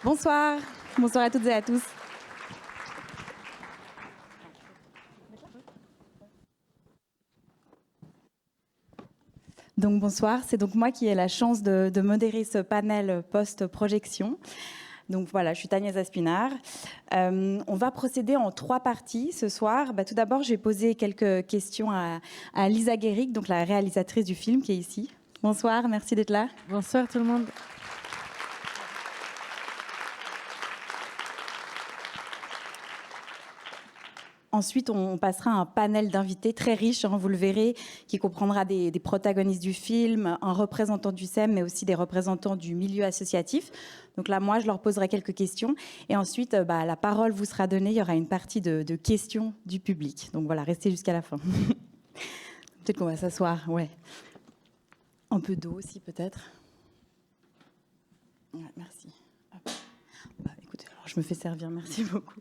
Bonsoir, bonsoir à toutes et à tous. Donc bonsoir, c'est donc moi qui ai la chance de modérer ce panel post-projection. Donc voilà, je suis Tania Zaspinard. On va procéder en 3 parties ce soir. Tout d'abord, je vais poser quelques questions à Lisa Guéric, donc la réalisatrice du film qui est ici. Bonsoir, merci d'être là. Bonsoir tout le monde. Ensuite, on passera à un panel d'invités très riche, vous le verrez, qui comprendra des protagonistes du film, un représentant du SEM, mais aussi des représentants du milieu associatif. Donc là, moi, je leur poserai quelques questions. Et ensuite, la parole vous sera donnée. Il y aura une partie de questions du public. Donc voilà, restez jusqu'à la fin. Peut-être qu'on va s'asseoir, ouais. Un peu d'eau aussi, peut-être. Ouais, merci. Hop. Écoutez, alors, je me fais servir. Merci beaucoup.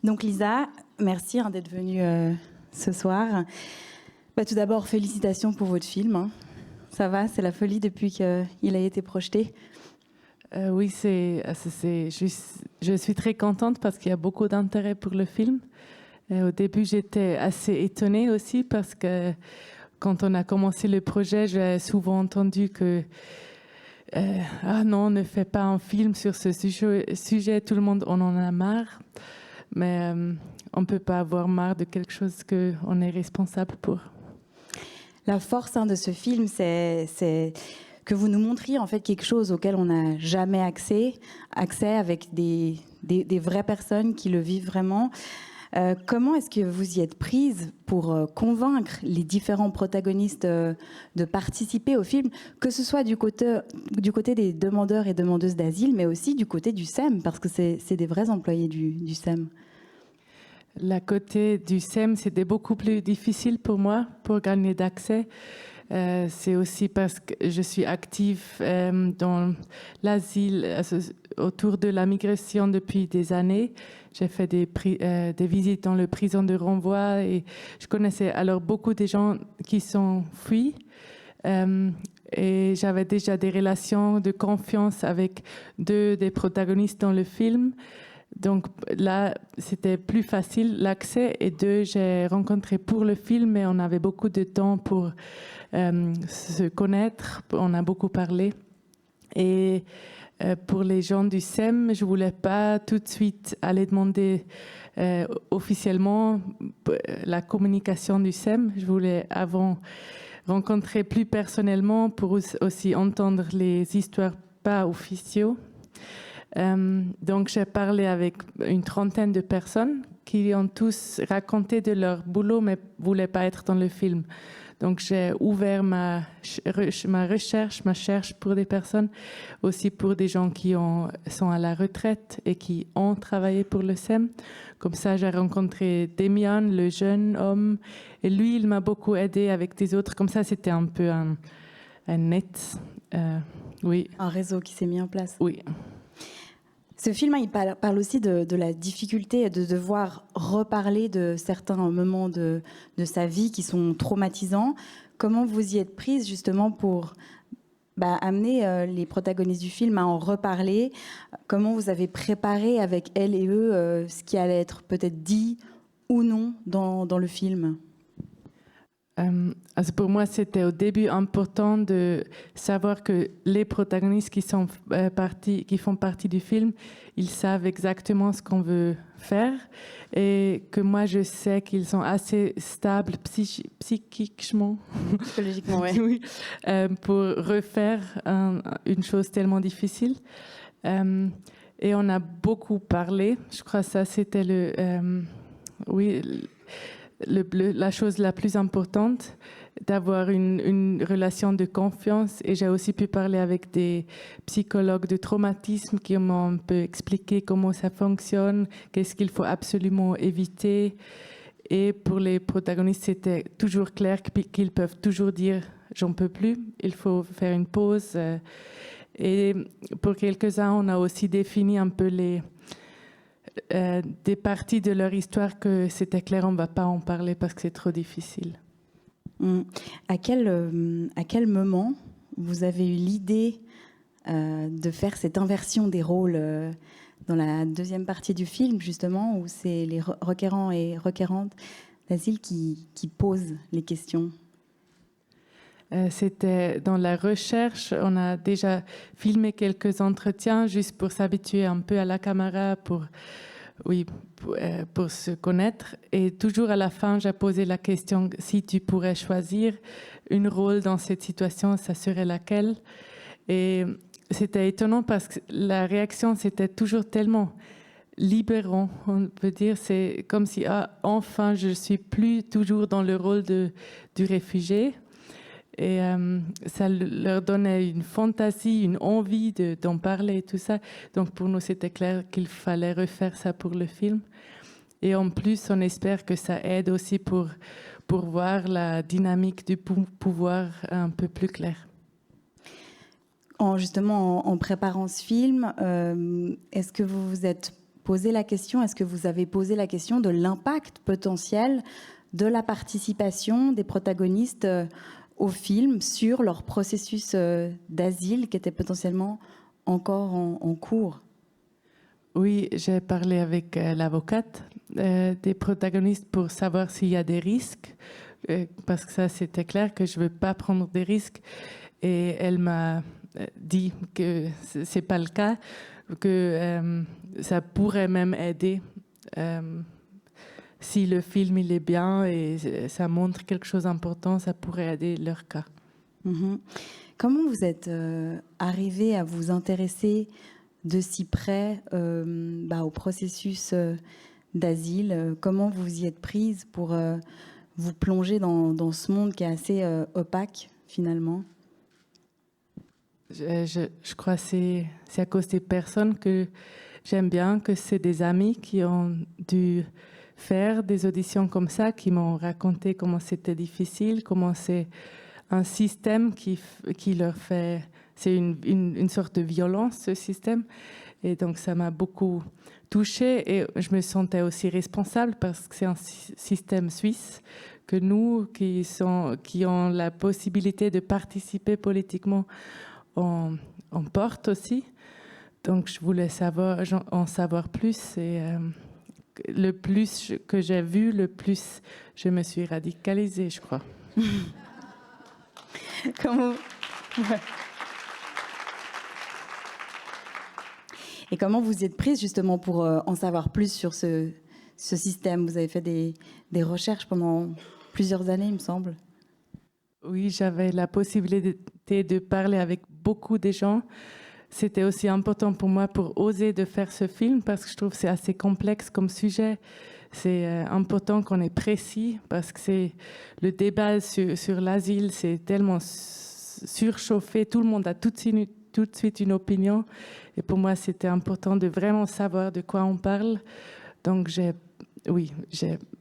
Donc Lisa, merci d'être venue ce soir. Tout d'abord, félicitations pour votre film. Ça va, c'est la folie depuis qu'il a été projeté. Oui, je suis très contente parce qu'il y a beaucoup d'intérêt pour le film. Au début, j'étais assez étonnée aussi parce que quand on a commencé le projet, j'ai souvent entendu que ah non, ne fais pas un film sur ce sujet, tout le monde on en a marre. Mais on ne peut pas avoir marre de quelque chose qu'on est responsable pour. La force de ce film, c'est que vous nous montriez en fait quelque chose auquel on n'a jamais accès avec des vraies personnes qui le vivent vraiment. Comment est-ce que vous y êtes prise pour convaincre les différents protagonistes de participer au film, que ce soit du côté des demandeurs et demandeuses d'asile, mais aussi du côté du SEM, parce que c'est des vrais employés du SEM. La côté du SEM, c'était beaucoup plus difficile pour moi pour gagner d'accès. C'est aussi parce que je suis active dans l'asile, autour de la migration depuis des années. J'ai fait des visites dans le prison de renvoi et je connaissais alors beaucoup de gens qui sont fuis. Et j'avais déjà des relations de confiance avec 2 des protagonistes dans le film. Donc là, c'était plus facile l'accès. Et 2, j'ai rencontré pour le film, mais on avait beaucoup de temps pour se connaître. On a beaucoup parlé. Et pour les gens du SEM, je voulais pas tout de suite aller demander officiellement la communication du SEM. Je voulais avant rencontrer plus personnellement pour aussi entendre les histoires pas officielles. Donc j'ai parlé avec une trentaine de personnes qui ont tous raconté de leur boulot mais voulaient pas être dans le film. Donc j'ai ouvert ma recherche pour des personnes, aussi pour des gens qui sont à la retraite et qui ont travaillé pour le SEM. Comme ça, j'ai rencontré Demian, le jeune homme, et lui, il m'a beaucoup aidé avec des autres. Comme ça, c'était un peu un net. Oui. Un réseau qui s'est mis en place. Oui. Ce film, il parle aussi de la difficulté de devoir reparler de certains moments de sa vie qui sont traumatisants. Comment vous y êtes prise justement pour amener les protagonistes du film à en reparler? Comment vous avez préparé avec elles et eux ce qui allait être peut-être dit ou non dans le film? Pour moi, c'était au début important de savoir que les protagonistes qui font partie du film, ils savent exactement ce qu'on veut faire et que moi, je sais qu'ils sont assez stables psychiquement, oui, pour refaire une chose tellement difficile. Et on a beaucoup parlé. Je crois que ça, c'était la chose la plus importante, d'avoir une relation de confiance. Et j'ai aussi pu parler avec des psychologues de traumatisme qui m'ont un peu expliqué comment ça fonctionne, qu'est-ce qu'il faut absolument éviter. Et pour les protagonistes, c'était toujours clair qu'ils peuvent toujours dire « j'en peux plus, il faut faire une pause ». Et pour quelques-uns, on a aussi défini un peu des parties de leur histoire que c'était clair, on ne va pas en parler parce que c'est trop difficile. À quel moment vous avez eu l'idée de faire cette inversion des rôles dans la deuxième partie du film, justement, où c'est les requérants et requérantes d'asile qui posent les questions. C'était dans la recherche, on a déjà filmé quelques entretiens juste pour s'habituer un peu à la caméra, pour se connaître. Et toujours à la fin, j'ai posé la question, si tu pourrais choisir un rôle dans cette situation, ça serait laquelle? Et c'était étonnant parce que la réaction, c'était toujours tellement libérant, on peut dire. C'est comme si, enfin, je ne suis plus toujours dans le rôle du réfugié. Et ça leur donnait une fantaisie, une envie d'en parler et tout ça. Donc pour nous, c'était clair qu'il fallait refaire ça pour le film. Et en plus, on espère que ça aide aussi pour voir la dynamique du pouvoir un peu plus claire. Justement, en préparant ce film, est-ce que vous vous êtes posé la question, est-ce que vous avez posé la question de l'impact potentiel de la participation des protagonistes au film sur leur processus d'asile qui était potentiellement encore en cours? Oui, j'ai parlé avec l'avocate des protagonistes pour savoir s'il y a des risques, parce que ça, c'était clair que je ne veux pas prendre des risques. Et elle m'a dit que ce n'est pas le cas, que ça pourrait même aider si le film il est bien et ça montre quelque chose d'important, ça pourrait aider leur cas. Mm-hmm. Comment vous êtes arrivé à vous intéresser de si près au processus d'asile? Comment vous y êtes prise pour vous plonger dans ce monde qui est assez opaque finalement? Je crois que c'est à cause des personnes que j'aime bien, que c'est des amis qui ont dû faire des auditions comme ça, qui m'ont raconté comment c'était difficile, comment c'est un système qui leur fait... C'est une sorte de violence, ce système. Et donc, ça m'a beaucoup touchée. Et je me sentais aussi responsable parce que c'est un système suisse que nous, qui ont la possibilité de participer politiquement, on porte aussi. Donc, je voulais en savoir plus. Et le plus que j'ai vu, le plus je me suis radicalisée, je crois. Comment... Ouais. Et comment vous y êtes prise justement pour en savoir plus sur ce système? Vous avez fait des recherches pendant plusieurs années, il me semble. Oui, j'avais la possibilité de parler avec beaucoup de gens. C'était aussi important pour moi pour oser de faire ce film parce que je trouve que c'est assez complexe comme sujet. C'est important qu'on est précis parce que c'est le débat sur l'asile, c'est tellement surchauffé. Tout le monde a tout de suite une opinion. Et pour moi, c'était important de vraiment savoir de quoi on parle. Donc, j'ai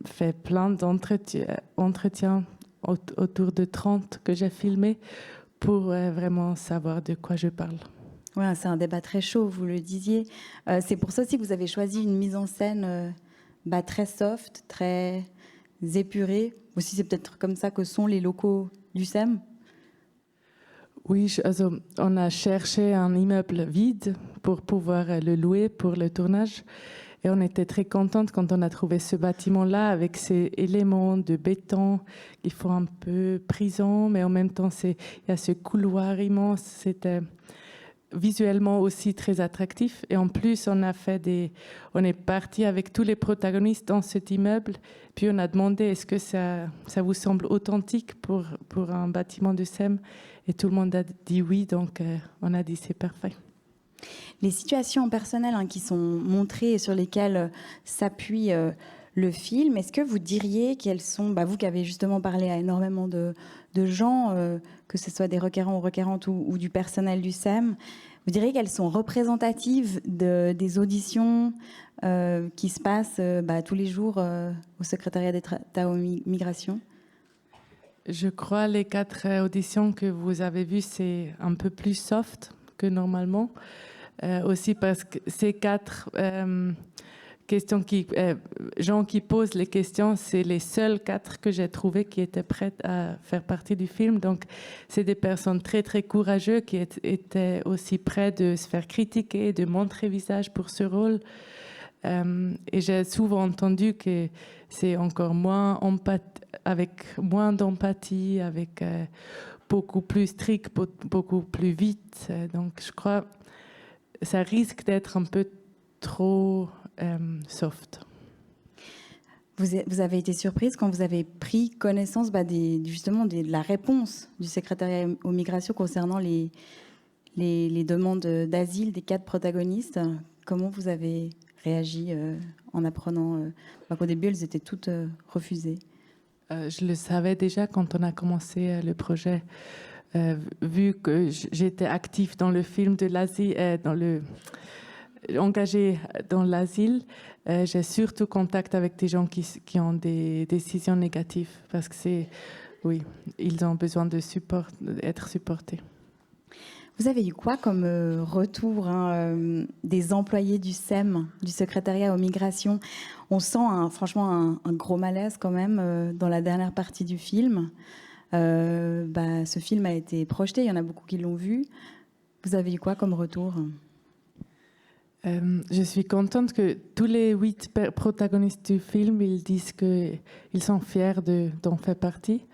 fait plein d'entretiens, autour de 30 que j'ai filmés pour vraiment savoir de quoi je parle. Ouais, c'est un débat très chaud, vous le disiez. C'est pour ça aussi que vous avez choisi une mise en scène très soft, très épurée. Aussi, c'est peut-être comme ça que sont les locaux du SEM. Oui, on a cherché un immeuble vide pour pouvoir le louer pour le tournage. Et on était très contente quand on a trouvé ce bâtiment-là avec ces éléments de béton qui font un peu prison, mais en même temps, il y a ce couloir immense. C'était visuellement aussi très attractif. Et en plus, on est parti avec tous les protagonistes dans cet immeuble. Puis on a demandé, est-ce que ça vous semble authentique pour un bâtiment de SEM? Et tout le monde a dit oui, donc on a dit c'est parfait. Les situations personnelles qui sont montrées et sur lesquelles s'appuie le film, est-ce que vous diriez qu'elles sont, vous qui avez justement parlé à énormément de gens, que ce soit des requérants ou requérantes ou du personnel du SEM, vous diriez qu'elles sont représentatives des auditions qui se passent tous les jours au secrétariat d'État aux migrations? Je crois les 4 auditions que vous avez vues, c'est un peu plus soft que normalement. Aussi parce que ces 4 gens qui posent les questions, c'est les seuls 4 que j'ai trouvés qui étaient prêts à faire partie du film. Donc, c'est des personnes très, très courageuses qui étaient aussi prêtes de se faire critiquer, de montrer visage pour ce rôle. Et j'ai souvent entendu que c'est encore avec moins d'empathie, avec beaucoup plus strict, beaucoup plus vite. Donc, je crois que ça risque d'être un peu trop soft. Vous avez été surprise quand vous avez pris connaissance justement de la réponse du secrétariat aux migrations concernant les demandes d'asile des 4 protagonistes. Comment vous avez réagi en apprenant qu'au début, elles étaient toutes refusées? Je le savais déjà quand on a commencé le projet. Vu que j'étais active dans le film de l'asile, engagée dans l'asile, j'ai surtout contact avec des gens qui ont des décisions négatives parce que ils ont besoin d'être supportés. Vous avez eu quoi comme retour des employés du SEM, du secrétariat aux migrations? On sent franchement un gros malaise quand même dans la dernière partie du film. Ce film a été projeté, il y en a beaucoup qui l'ont vu. Vous avez eu quoi comme retour? Je suis contente que tous les 8 protagonistes du film, ils disent qu'ils sont fiers d'en faire partie.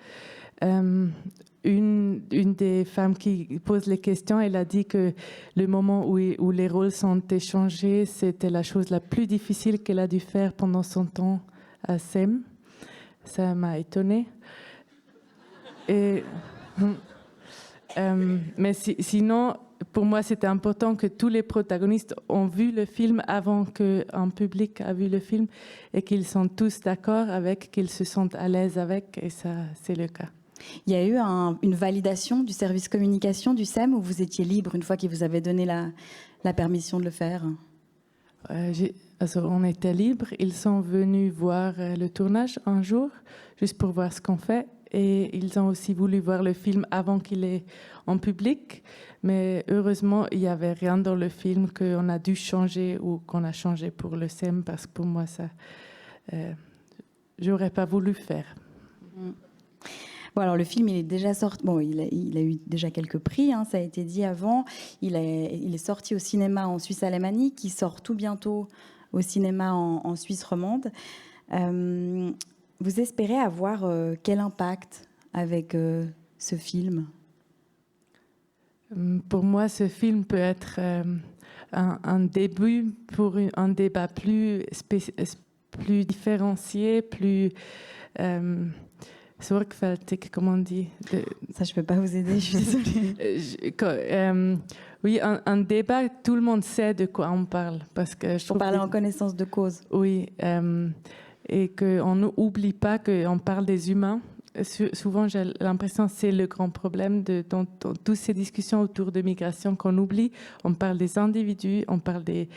Une des femmes qui pose les questions, elle a dit que le moment où les rôles sont échangés, c'était la chose la plus difficile qu'elle a dû faire pendant son temps à SEM. Ça m'a étonnée. Mais sinon, pour moi, c'était important que tous les protagonistes ont vu le film avant qu'un public a vu le film et qu'ils sont tous d'accord avec, qu'ils se sentent à l'aise avec, et ça, c'est le cas. Il y a eu une validation du service communication du SEM où vous étiez libre une fois qu'ils vous avaient donné la permission de le faire? On était libre. Ils sont venus voir le tournage un jour, juste pour voir ce qu'on fait. Et ils ont aussi voulu voir le film avant qu'il est en public. Mais heureusement, il n'y avait rien dans le film qu'on a dû changer ou qu'on a changé pour le SEM, parce que pour moi, ça, j'aurais pas voulu faire. Bon, alors le film, il est déjà sorti. Bon, il a eu déjà quelques prix, ça a été dit avant. Il est sorti au cinéma en Suisse alémanique, qui sort tout bientôt au cinéma en Suisse romande. Vous espérez avoir quel impact avec ce film? Pour moi, ce film peut être un début pour un débat plus différencié, plus sorgfältig, comme on dit. Ça, je ne peux pas vous aider, je suis désolée. Oui, un débat, tout le monde sait de quoi on parle. Parce que pour parler en connaissance de cause. Oui, et qu'on n'oublie pas qu'on parle des humains. Souvent, j'ai l'impression que c'est le grand problème dans toutes ces discussions autour de migration qu'on oublie. On parle des individus, on parle des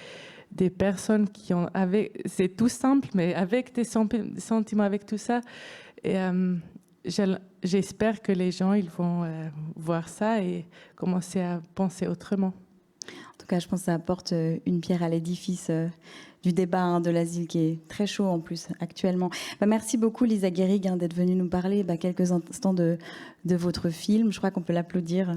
personnes qui ont... c'est tout simple, mais avec des sentiments, avec tout ça. Et j'espère que les gens ils vont voir ça et commencer à penser autrement. En tout cas, je pense que ça apporte une pierre à l'édifice du débat de l'asile qui est très chaud en plus actuellement. Merci beaucoup Lisa Gehrig d'être venue nous parler quelques instants de votre film. Je crois qu'on peut l'applaudir.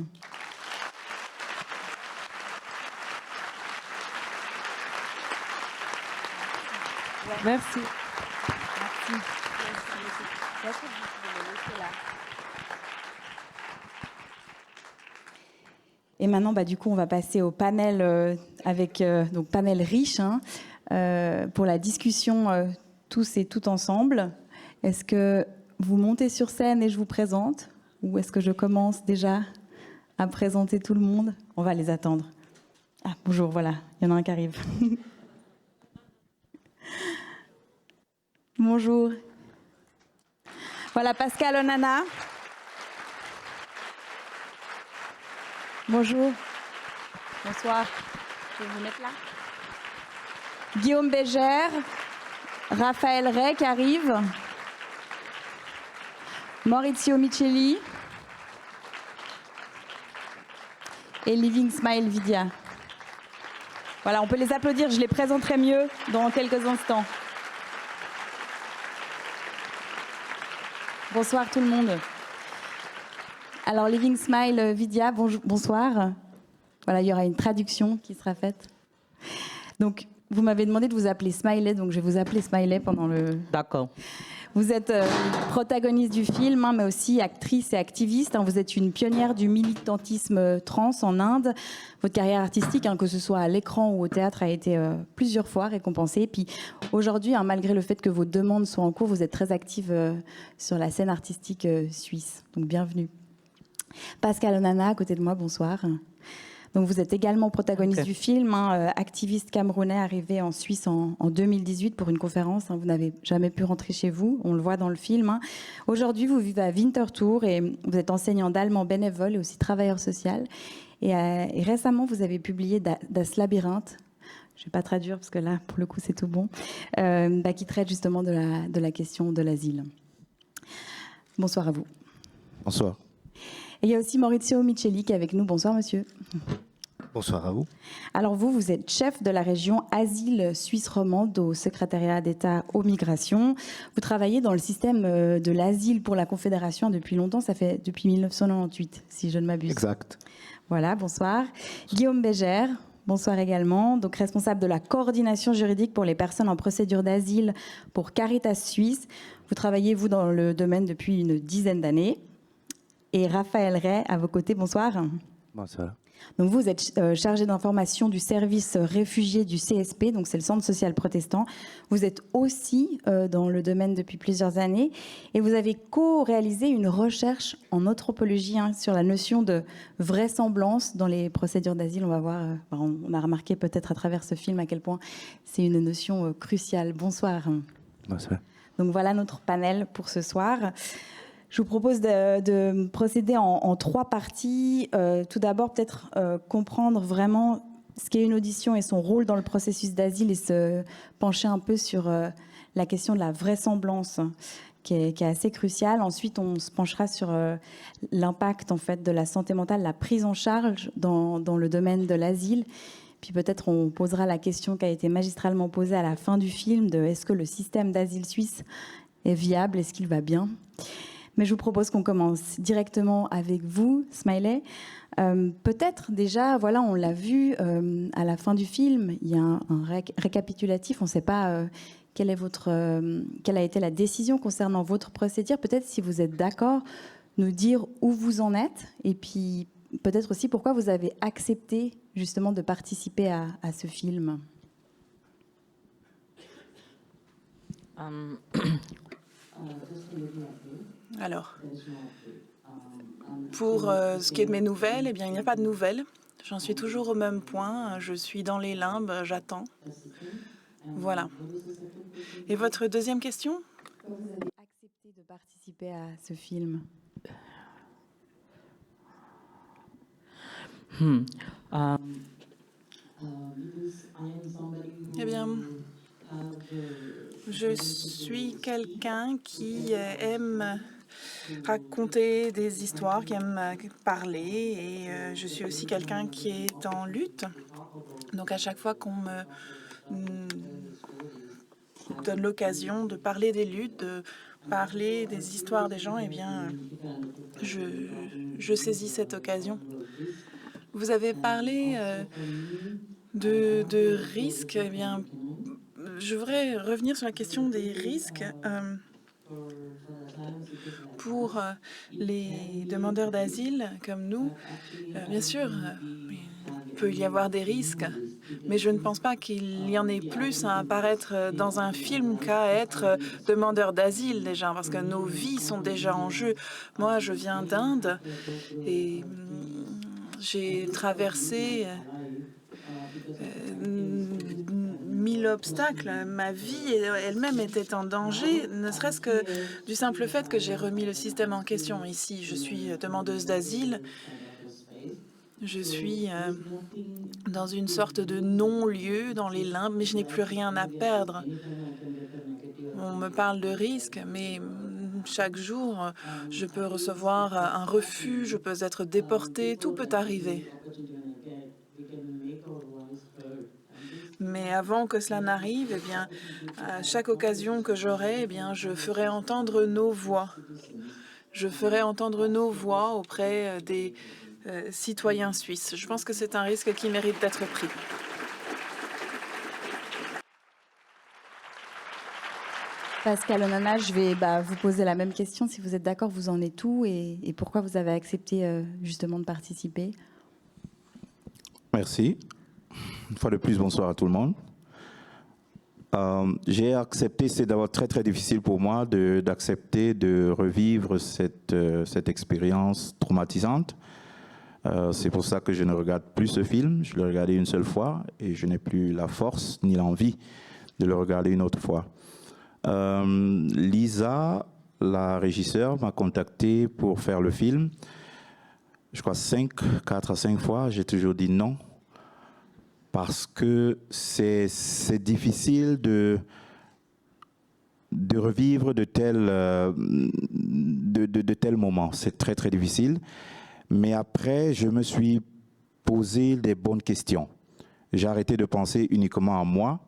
Merci. Et maintenant, du coup, on va passer au panel donc panel riche pour la discussion tous et toutes ensemble. Est-ce que vous montez sur scène et je vous présente, ou est-ce que je commence déjà à présenter tout le monde? On va les attendre. Ah, bonjour, voilà, il y en a un qui arrive. Bonjour. Voilà Pascal Onana. Bonjour. Bonsoir. Je vais vous mettre là. Guillaume Bégère, Raphaël Rey qui arrive, Maurizio Micheli et Living Smile Vidia. Voilà, on peut les applaudir, je les présenterai mieux dans quelques instants. Bonsoir tout le monde. Alors, Living Smile, Vidya, bonsoir. Voilà, il y aura une traduction qui sera faite. Donc, vous m'avez demandé de vous appeler Smiley, donc je vais vous appeler Smiley pendant le... D'accord. Vous êtes protagoniste du film, mais aussi actrice et activiste. Vous êtes une pionnière du militantisme trans en Inde. Votre carrière artistique, que ce soit à l'écran ou au théâtre, a été plusieurs fois récompensée. Et puis aujourd'hui, malgré le fait que vos demandes soient en cours, vous êtes très active sur la scène artistique suisse. Donc bienvenue. Pascal Onana, à côté de moi, bonsoir. Donc vous êtes également protagoniste du film, activiste camerounais arrivé en Suisse en 2018 pour une conférence. Vous n'avez jamais pu rentrer chez vous, on le voit dans le film. Aujourd'hui, vous vivez à Winterthur et vous êtes enseignant d'allemand bénévole et aussi travailleur social. Et récemment, vous avez publié Das Labyrinth. Je ne vais pas traduire parce que là, pour le coup, c'est tout bon. Qui traite justement de la question de l'asile. Bonsoir à vous. Bonsoir. Et il y a aussi Maurizio Micheli qui est avec nous. Bonsoir, monsieur. Bonsoir à vous. Alors vous êtes chef de la région Asile Suisse romande au secrétariat d'État aux migrations. Vous travaillez dans le système de l'asile pour la Confédération depuis longtemps. Ça fait depuis 1998, si je ne m'abuse. Exact. Voilà, bonsoir. Guillaume Bégère. Bonsoir également, donc responsable de la coordination juridique pour les personnes en procédure d'asile pour Caritas Suisse. Vous travaillez, vous, dans le domaine depuis une dizaine d'années. Et Raphaël Ray, à vos côtés, bonsoir. Bonsoir. Donc vous êtes chargé d'information du service réfugiés du CSP, donc c'est le Centre social protestant. Vous êtes aussi dans le domaine depuis plusieurs années et vous avez co-réalisé une recherche en anthropologie sur la notion de vraisemblance dans les procédures d'asile. On va voir, on a remarqué peut-être à travers ce film à quel point c'est une notion cruciale. Bonsoir. Bonsoir. Donc voilà notre panel pour ce soir. Je vous propose de procéder en trois parties. Tout d'abord, peut-être comprendre vraiment ce qu'est une audition et son rôle dans le processus d'asile et se pencher un peu sur la question de la vraisemblance qui est assez cruciale. Ensuite, on se penchera sur l'impact en fait, de la santé mentale, la prise en charge dans le domaine de l'asile. Puis peut-être on posera la question qui a été magistralement posée à la fin du film de est-ce que le système d'asile suisse est viable, est-ce qu'il va bien ? Mais je vous propose qu'on commence directement avec vous, Smiley. Peut-être déjà, voilà, on l'a vu à la fin du film, il y a un récapitulatif, on ne sait pas quelle a été la décision concernant votre procédure. Peut-être, si vous êtes d'accord, nous dire où vous en êtes et puis peut-être aussi pourquoi vous avez accepté justement de participer à ce film. Alors, pour ce qui est de mes nouvelles, eh bien, il n'y a pas de nouvelles. J'en suis toujours au même point. Je suis dans les limbes, j'attends. Voilà. Et votre deuxième question ? Pourquoi vous avez accepté de participer à ce film ? Eh bien, je suis quelqu'un qui aime raconter des histoires, qui aime parler, et je suis aussi quelqu'un qui est en lutte. Donc à chaque fois qu'on me donne l'occasion de parler des luttes, de parler des histoires des gens, eh bien, je saisis cette occasion. Vous avez parlé de risques. Eh bien, je voudrais revenir sur la question des risques. Pour les demandeurs d'asile comme nous, bien sûr, il peut y avoir des risques, mais je ne pense pas qu'il y en ait plus à apparaître dans un film qu'à être demandeur d'asile déjà, parce que nos vies sont déjà en jeu. Moi, je viens d'Inde et j'ai traversé 1000 obstacles. Ma vie elle-même était en danger, ne serait-ce que du simple fait que j'ai remis le système en question. Ici, je suis demandeuse d'asile. Je suis dans une sorte de non-lieu dans les limbes, mais je n'ai plus rien à perdre. On me parle de risques, mais chaque jour, je peux recevoir un refus, je peux être déportée, tout peut arriver. Mais avant que cela n'arrive, eh bien, à chaque occasion que j'aurai, eh bien, je ferai entendre nos voix. Je ferai entendre nos voix auprès des citoyens suisses. Je pense que c'est un risque qui mérite d'être pris. Pascal Onana, je vais vous poser la même question. Si vous êtes d'accord, vous en êtes où et pourquoi vous avez accepté justement de participer? Merci. Une fois de plus, bonsoir à tout le monde. J'ai accepté, c'est d'abord très très difficile pour moi d'accepter de revivre cette expérience traumatisante. C'est pour ça que je ne regarde plus ce film. Je l'ai regardé une seule fois et je n'ai plus la force ni l'envie de le regarder une autre fois. Lisa, la régisseure, m'a contacté pour faire le film. Je crois 4 à 5 fois. J'ai toujours dit non. Parce que c'est difficile de revivre de tels moments. C'est très, très difficile. Mais après, je me suis posé des bonnes questions. J'ai arrêté de penser uniquement à moi.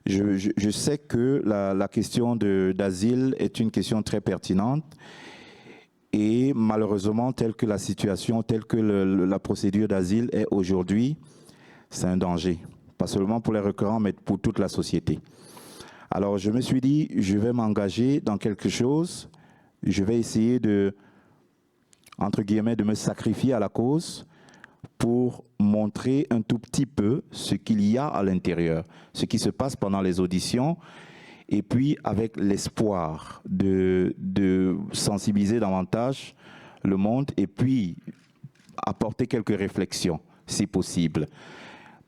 Je sais que la question d'asile est une question très pertinente et malheureusement, telle que la situation, telle que la procédure d'asile est aujourd'hui, c'est un danger. Pas seulement pour les requérants, mais pour toute la société. Alors je me suis dit, je vais m'engager dans quelque chose, je vais essayer entre guillemets, de me sacrifier à la cause pour montrer un tout petit peu ce qu'il y a à l'intérieur, ce qui se passe pendant les auditions, et puis avec l'espoir de sensibiliser davantage le monde, et puis apporter quelques réflexions, si possible.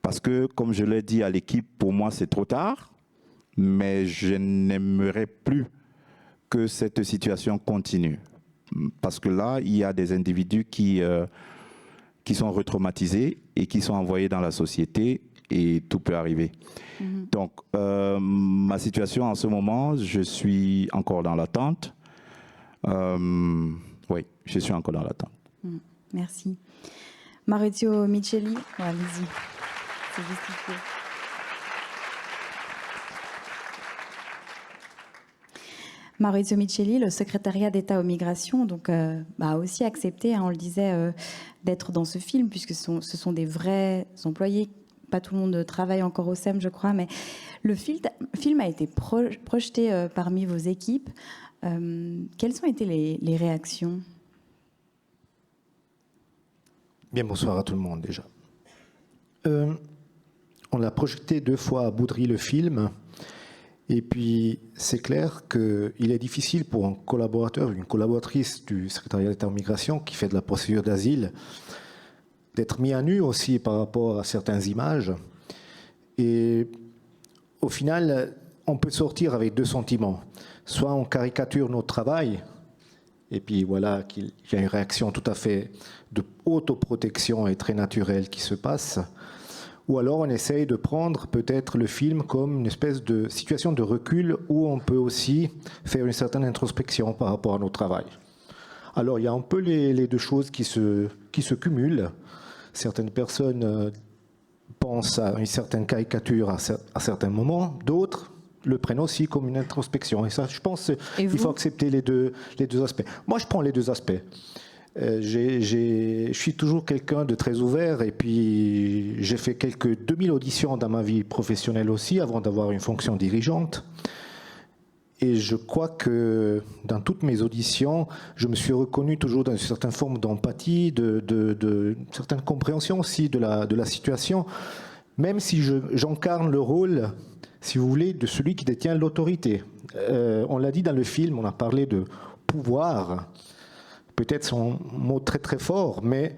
Parce que, comme je l'ai dit à l'équipe, pour moi c'est trop tard, mais je n'aimerais plus que cette situation continue. Parce que là, il y a des individus qui sont retraumatisés et qui sont envoyés dans la société et tout peut arriver. Donc, ma situation en ce moment, je suis encore dans l'attente. Oui, je suis encore dans l'attente. Merci. Maurizio Micheli, allez-y. C'est justifié. Maurizio Micheli, le secrétariat d'État aux migrations, donc, a aussi accepté, on le disait, d'être dans ce film, puisque ce sont des vrais employés. Pas tout le monde travaille encore au SEM, je crois, mais le film a été projeté parmi vos équipes. Quelles ont été les réactions? Bien, bonsoir à tout le monde déjà. On l'a projeté 2 fois à Boudry, le film. Et puis, c'est clair qu'il est difficile pour un collaborateur, une collaboratrice du secrétariat d'État en migration qui fait de la procédure d'asile, d'être mis à nu aussi par rapport à certaines images. Et au final, on peut sortir avec 2 sentiments. Soit on caricature notre travail, et puis voilà qu'il y a une réaction tout à fait de autoprotection et très naturelle qui se passe. Ou alors on essaye de prendre peut-être le film comme une espèce de situation de recul où on peut aussi faire une certaine introspection par rapport à notre travail. Alors il y a un peu les 2 choses qui se cumulent. Certaines personnes pensent à une certaine caricature à certains moments, d'autres le prennent aussi comme une introspection. Et ça, je pense qu'il faut accepter les deux aspects. Moi, je prends les 2 aspects. Je suis toujours quelqu'un de très ouvert et puis j'ai fait quelques 2000 auditions dans ma vie professionnelle aussi avant d'avoir une fonction dirigeante. Et je crois que dans toutes mes auditions, je me suis reconnu toujours dans une certaine forme d'empathie, de certaine compréhension aussi de la situation, même si j'incarne le rôle, si vous voulez, de celui qui détient l'autorité. On l'a dit dans le film, on a parlé de pouvoir. Peut-être son mot très très fort, mais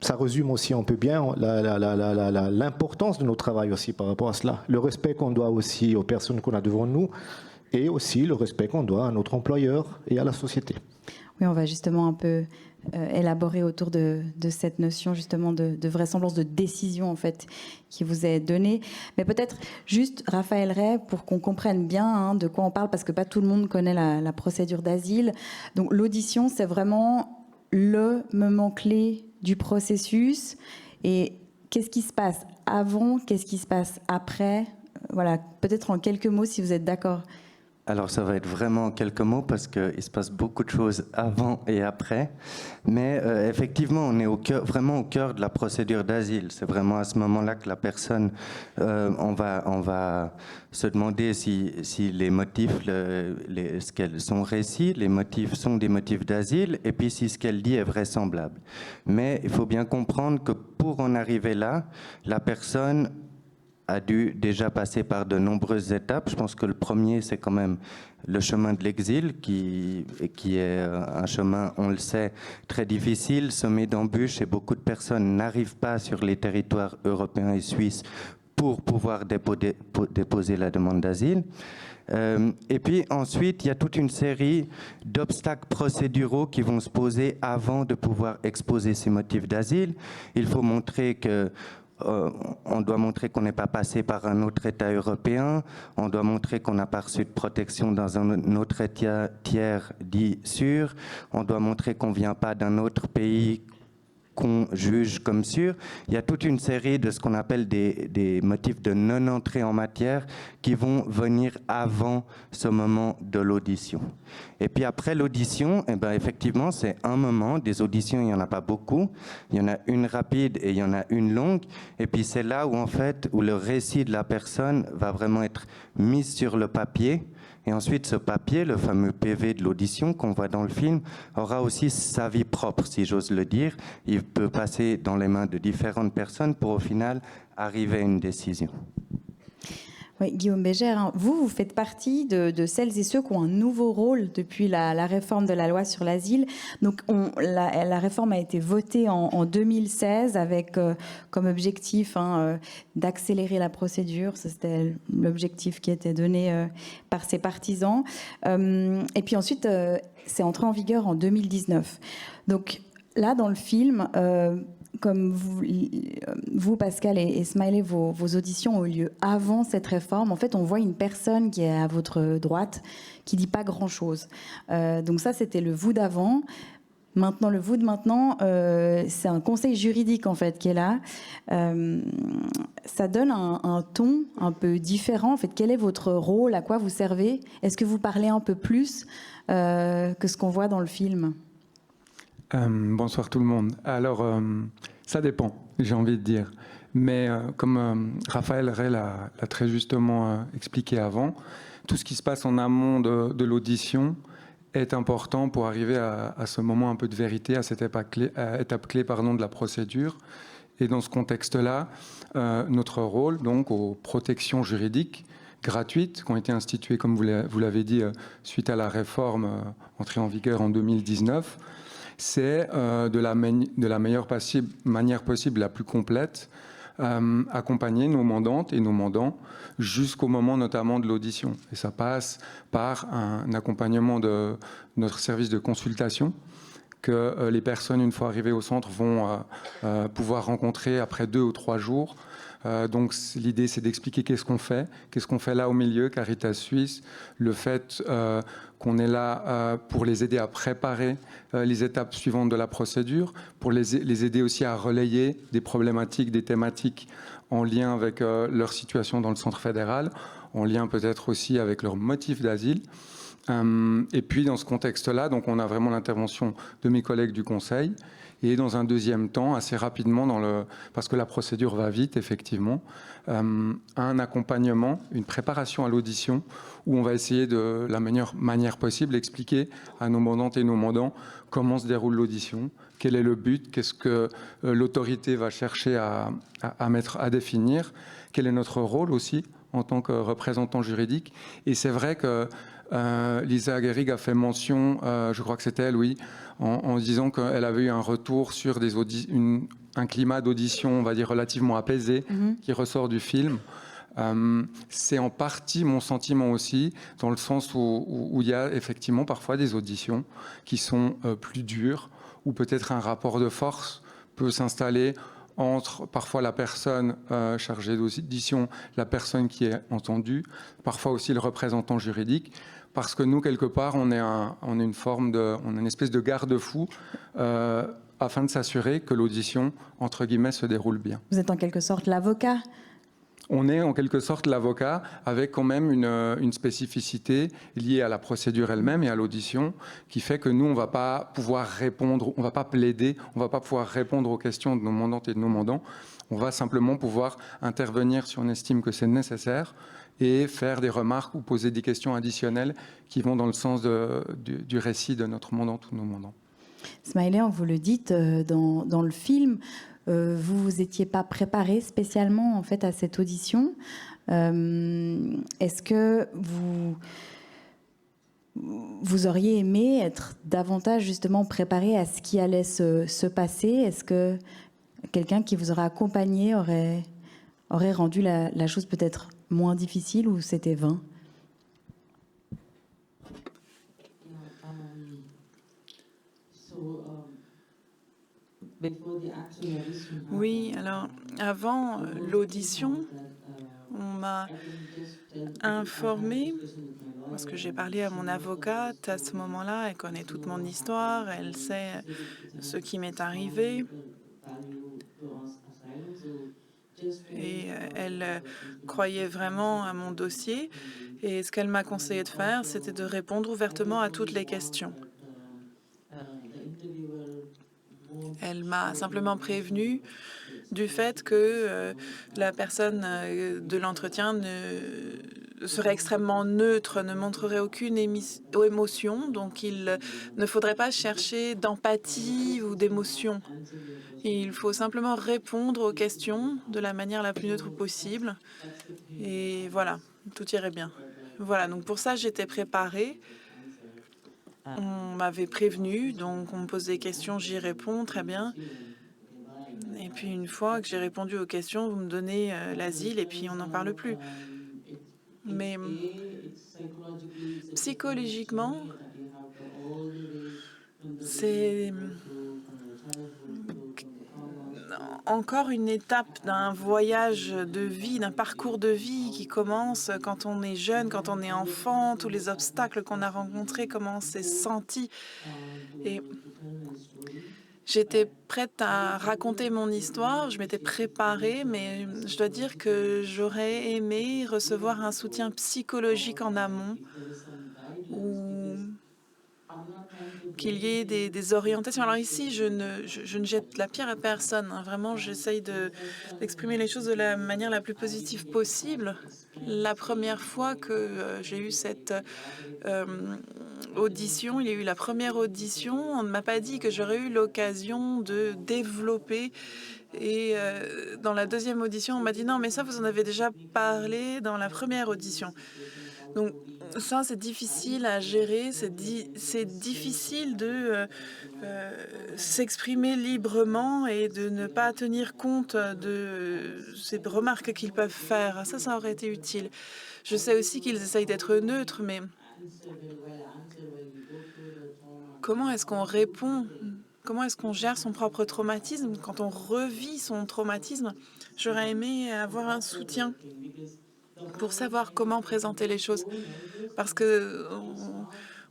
ça résume aussi un peu bien l'importance de notre travail aussi par rapport à cela. Le respect qu'on doit aussi aux personnes qu'on a devant nous et aussi le respect qu'on doit à notre employeur et à la société. Oui, on va justement un peu élaborer autour de cette notion justement de vraisemblance de décision en fait qui vous est donnée. Mais peut-être juste Raphaël Ray pour qu'on comprenne bien de quoi on parle parce que pas tout le monde connaît la procédure d'asile. Donc l'audition c'est vraiment le moment clé du processus et qu'est-ce qui se passe avant, qu'est-ce qui se passe après? Voilà, peut-être en quelques mots si vous êtes d'accord. Alors ça va être vraiment en quelques mots parce qu'il se passe beaucoup de choses avant et après. Mais effectivement, on est vraiment au cœur de la procédure d'asile. C'est vraiment à ce moment-là que la personne, on va se demander si les motifs, son récit, les motifs sont des motifs d'asile, et puis si ce qu'elle dit est vraisemblable. Mais il faut bien comprendre que pour en arriver là, la personne a dû déjà passer par de nombreuses étapes. Je pense que le premier, c'est quand même le chemin de l'exil, qui est un chemin, on le sait, très difficile, semé d'embûches, et beaucoup de personnes n'arrivent pas sur les territoires européens et suisses pour pouvoir déposer la demande d'asile. Et puis ensuite, il y a toute une série d'obstacles procéduraux qui vont se poser avant de pouvoir exposer ces motifs d'asile. Il faut montrer que on doit montrer qu'on n'est pas passé par un autre État européen, on doit montrer qu'on n'a pas reçu de protection dans un autre État tiers dit sûr, on doit montrer qu'on ne vient pas d'un autre pays qu'on juge comme sûr. Il y a toute une série de ce qu'on appelle des motifs de non-entrée en matière qui vont venir avant ce moment de l'audition. Et puis après l'audition, eh ben effectivement, c'est un moment. Des auditions, il n'y en a pas beaucoup. Il y en a une rapide et il y en a une longue. Et puis c'est là où, en fait, où le récit de la personne va vraiment être mis sur le papier. Et ensuite, ce papier, le fameux PV de l'audition qu'on voit dans le film, aura aussi sa vie propre, si j'ose le dire. Il peut passer dans les mains de différentes personnes pour, au final, arriver à une décision. Oui, Guillaume Bégère, hein, vous faites partie de celles et ceux qui ont un nouveau rôle depuis la réforme de la loi sur l'asile. Donc, la réforme a été votée en 2016 avec comme objectif d'accélérer la procédure. C'était l'objectif qui était donné par ses partisans. Et puis ensuite, c'est entré en vigueur en 2019. Donc là, dans le film... comme vous, Pascal et Smiley, vos auditions ont eu lieu avant cette réforme. En fait, on voit une personne qui est à votre droite qui dit pas grand-chose. Donc ça, c'était le vous d'avant. Maintenant, le vous de maintenant, c'est un conseil juridique en fait qui est là. Ça donne un ton un peu différent. En fait, quel est votre rôle? À quoi vous servez? Est-ce que vous parlez un peu plus que ce qu'on voit dans le film? Bonsoir tout le monde. Alors, ça dépend, j'ai envie de dire. Mais comme Raphaël Rey l'a très justement expliqué avant, tout ce qui se passe en amont de l'audition est important pour arriver à ce moment un peu de vérité, à cette étape clé de la procédure. Et dans ce contexte-là, notre rôle, donc, aux protections juridiques gratuites qui ont été instituées, comme vous l'avez dit, suite à la réforme entrée en vigueur en 2019, c'est de la meilleure manière possible, la plus complète, accompagner nos mandantes et nos mandants jusqu'au moment notamment de l'audition. Et ça passe par un accompagnement de notre service de consultation que les personnes, une fois arrivées au centre, vont pouvoir rencontrer après 2 ou 3 jours. Donc l'idée, c'est d'expliquer qu'est-ce qu'on fait là au milieu, Caritas Suisse, le fait qu'on est là pour les aider à préparer les étapes suivantes de la procédure, pour les aider aussi à relayer des problématiques, des thématiques en lien avec leur situation dans le centre fédéral, en lien peut-être aussi avec leur motif d'asile. Et puis dans ce contexte-là, donc on a vraiment l'intervention de mes collègues du Conseil. Et dans un deuxième temps, assez rapidement, parce que la procédure va vite, effectivement, un accompagnement, une préparation à l'audition, où on va essayer de la meilleure manière possible d'expliquer à nos mandantes et nos mandants comment se déroule l'audition, quel est le but, qu'est-ce que l'autorité va chercher à définir, quel est notre rôle aussi en tant que représentant juridique. Et c'est vrai que Lisa Gehrig a fait mention, je crois que c'était elle, oui, en disant qu'elle avait eu un retour sur un climat d'audition, on va dire, relativement apaisé, qui ressort du film. C'est en partie mon sentiment aussi, dans le sens où il y a effectivement parfois des auditions qui sont plus dures, où peut-être un rapport de force peut s'installer entre parfois la personne chargée d'audition, la personne qui est entendue, parfois aussi le représentant juridique, parce que nous, quelque part, on est une espèce de garde-fou afin de s'assurer que l'audition, entre guillemets, se déroule bien. Vous êtes en quelque sorte l'avocat. On est en quelque sorte l'avocat avec quand même une spécificité liée à la procédure elle-même et à l'audition qui fait que nous, on ne va pas pouvoir répondre, on ne va pas plaider, on ne va pas pouvoir répondre aux questions de nos mandantes et de nos mandants. On va simplement pouvoir intervenir si on estime que c'est nécessaire et faire des remarques ou poser des questions additionnelles qui vont dans le sens du récit de notre mandante ou de nos mandants. Smiley, vous le dites dans le film, vous n'étiez pas préparé spécialement en fait à cette audition. Est-ce que vous auriez aimé être davantage justement préparé à ce qui allait se passer? Est-ce que quelqu'un qui vous aurait accompagné aurait rendu la chose peut-être moins difficile ou c'était vain? Oui, alors avant l'audition, on m'a informé, parce que j'ai parlé à mon avocate à ce moment-là, elle connaît toute mon histoire, elle sait ce qui m'est arrivé. Et elle croyait vraiment à mon dossier. Et ce qu'elle m'a conseillé de faire, c'était de répondre ouvertement à toutes les questions. Elle m'a simplement prévenu du fait que la personne de l'entretien serait extrêmement neutre, ne montrerait aucune émotion, donc il ne faudrait pas chercher d'empathie ou d'émotion. Il faut simplement répondre aux questions de la manière la plus neutre possible. Et voilà, tout irait bien. Voilà, donc pour ça, j'étais préparée. On m'avait prévenu, donc on me pose des questions, j'y réponds, très bien. Et puis une fois que j'ai répondu aux questions, vous me donnez l'asile et puis on n'en parle plus. Mais psychologiquement, c'est encore une étape d'un voyage de vie, d'un parcours de vie qui commence quand on est jeune, quand on est enfant, tous les obstacles qu'on a rencontrés, comment on s'est senti. Et j'étais prête à raconter mon histoire, je m'étais préparée, mais je dois dire que j'aurais aimé recevoir un soutien psychologique en amont ou qu'il y ait des orientations. Alors ici, je ne jette la pierre à personne. Hein. Vraiment, j'essaye d'exprimer les choses de la manière la plus positive possible. La première fois que j'ai eu cette audition, il y a eu la première audition, on ne m'a pas dit que j'aurais eu l'occasion de développer. Et dans la deuxième audition, on m'a dit non, mais ça, vous en avez déjà parlé dans la première audition. Donc ça, c'est difficile à gérer, c'est difficile de s'exprimer librement et de ne pas tenir compte de ces remarques qu'ils peuvent faire. Ça aurait été utile. Je sais aussi qu'ils essayent d'être neutres, mais comment est-ce qu'on répond? Comment est-ce qu'on gère son propre traumatisme quand on revit son traumatisme? J'aurais aimé avoir un soutien pour savoir comment présenter les choses. Parce que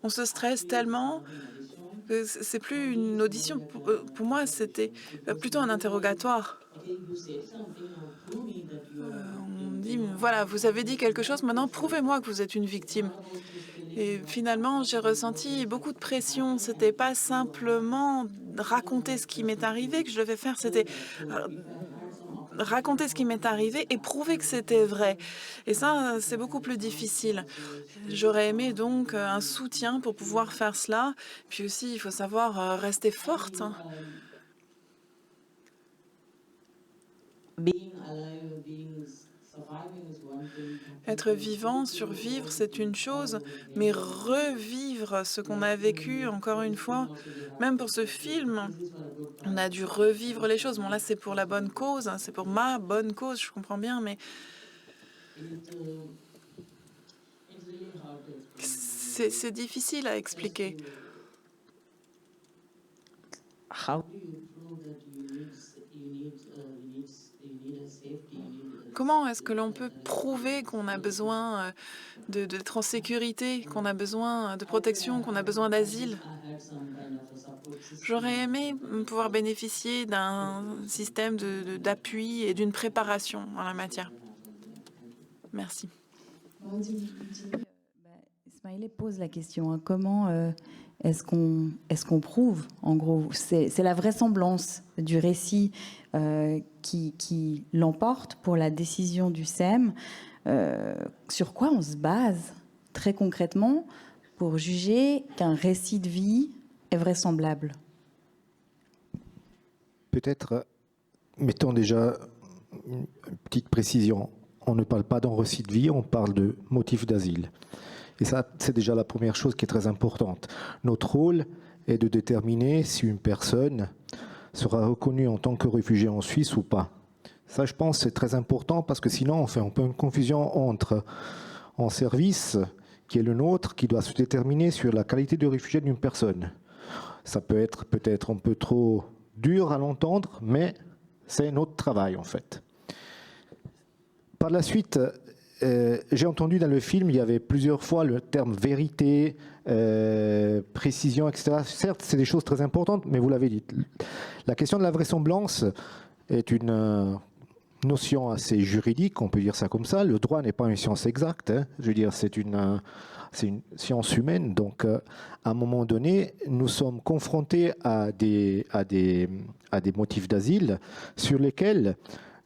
on se stresse tellement que c'est plus une audition. Pour moi, c'était plutôt un interrogatoire. On me dit, voilà, vous avez dit quelque chose, maintenant prouvez-moi que vous êtes une victime. Et finalement, j'ai ressenti beaucoup de pression. C'était pas simplement raconter ce qui m'est arrivé que je devais faire, c'était raconter ce qui m'est arrivé et prouver que c'était vrai. Et ça, c'est beaucoup plus difficile. J'aurais aimé donc un soutien pour pouvoir faire cela. Puis aussi, il faut savoir rester forte. Être vivant, survivre, c'est une chose, mais revivre ce qu'on a vécu, encore une fois, même pour ce film, on a dû revivre les choses. Bon, là, c'est pour la bonne cause, hein, c'est pour ma bonne cause, je comprends bien, mais c'est difficile à expliquer. Comment est-ce que l'on peut prouver qu'on a besoin d'être en sécurité, qu'on a besoin de protection, qu'on a besoin d'asile? J'aurais aimé pouvoir bénéficier d'un système d'appui et d'une préparation en la matière. Merci. Ismaël pose la question, hein, comment est-ce qu'on prouve, en gros, c'est la vraisemblance du récit qui l'emporte pour la décision du SEM. Sur quoi on se base très concrètement pour juger qu'un récit de vie est vraisemblable? Peut-être, mettons déjà une petite précision. On ne parle pas d'un récit de vie, on parle de motif d'asile. Et ça, c'est déjà la première chose qui est très importante. Notre rôle est de déterminer si une personne sera reconnue en tant que réfugié en Suisse ou pas. Ça, je pense, c'est très important parce que sinon, on fait un peu une confusion entre un service qui est le nôtre, qui doit se déterminer sur la qualité de réfugié d'une personne. Ça peut être peut-être un peu trop dur à l'entendre, mais c'est notre travail, en fait. Par la suite, j'ai entendu dans le film, il y avait plusieurs fois le terme vérité, précision, etc. Certes, c'est des choses très importantes, mais vous l'avez dit. La question de la vraisemblance est une notion assez juridique, on peut dire ça comme ça. Le droit n'est pas une science exacte. Hein. Je veux dire, c'est une science humaine. Donc, à un moment donné, nous sommes confrontés à des motifs d'asile sur lesquels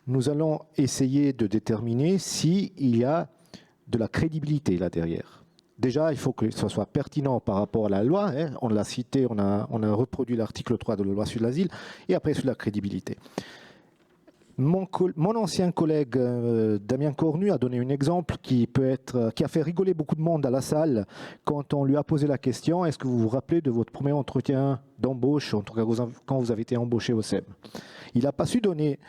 nous allons essayer de déterminer s'il y a de la crédibilité là derrière. Déjà, il faut que ce soit pertinent par rapport à la loi. Hein. On l'a cité, on a reproduit l'article 3 de la loi sur l'asile, et après sur la crédibilité. Mon ancien collègue Damien Cornu a donné un exemple qui a fait rigoler beaucoup de monde à la salle quand on lui a posé la question: est-ce que vous vous rappelez de votre premier entretien d'embauche, en tout cas quand vous avez été embauché au SEM? Il n'a pas su donner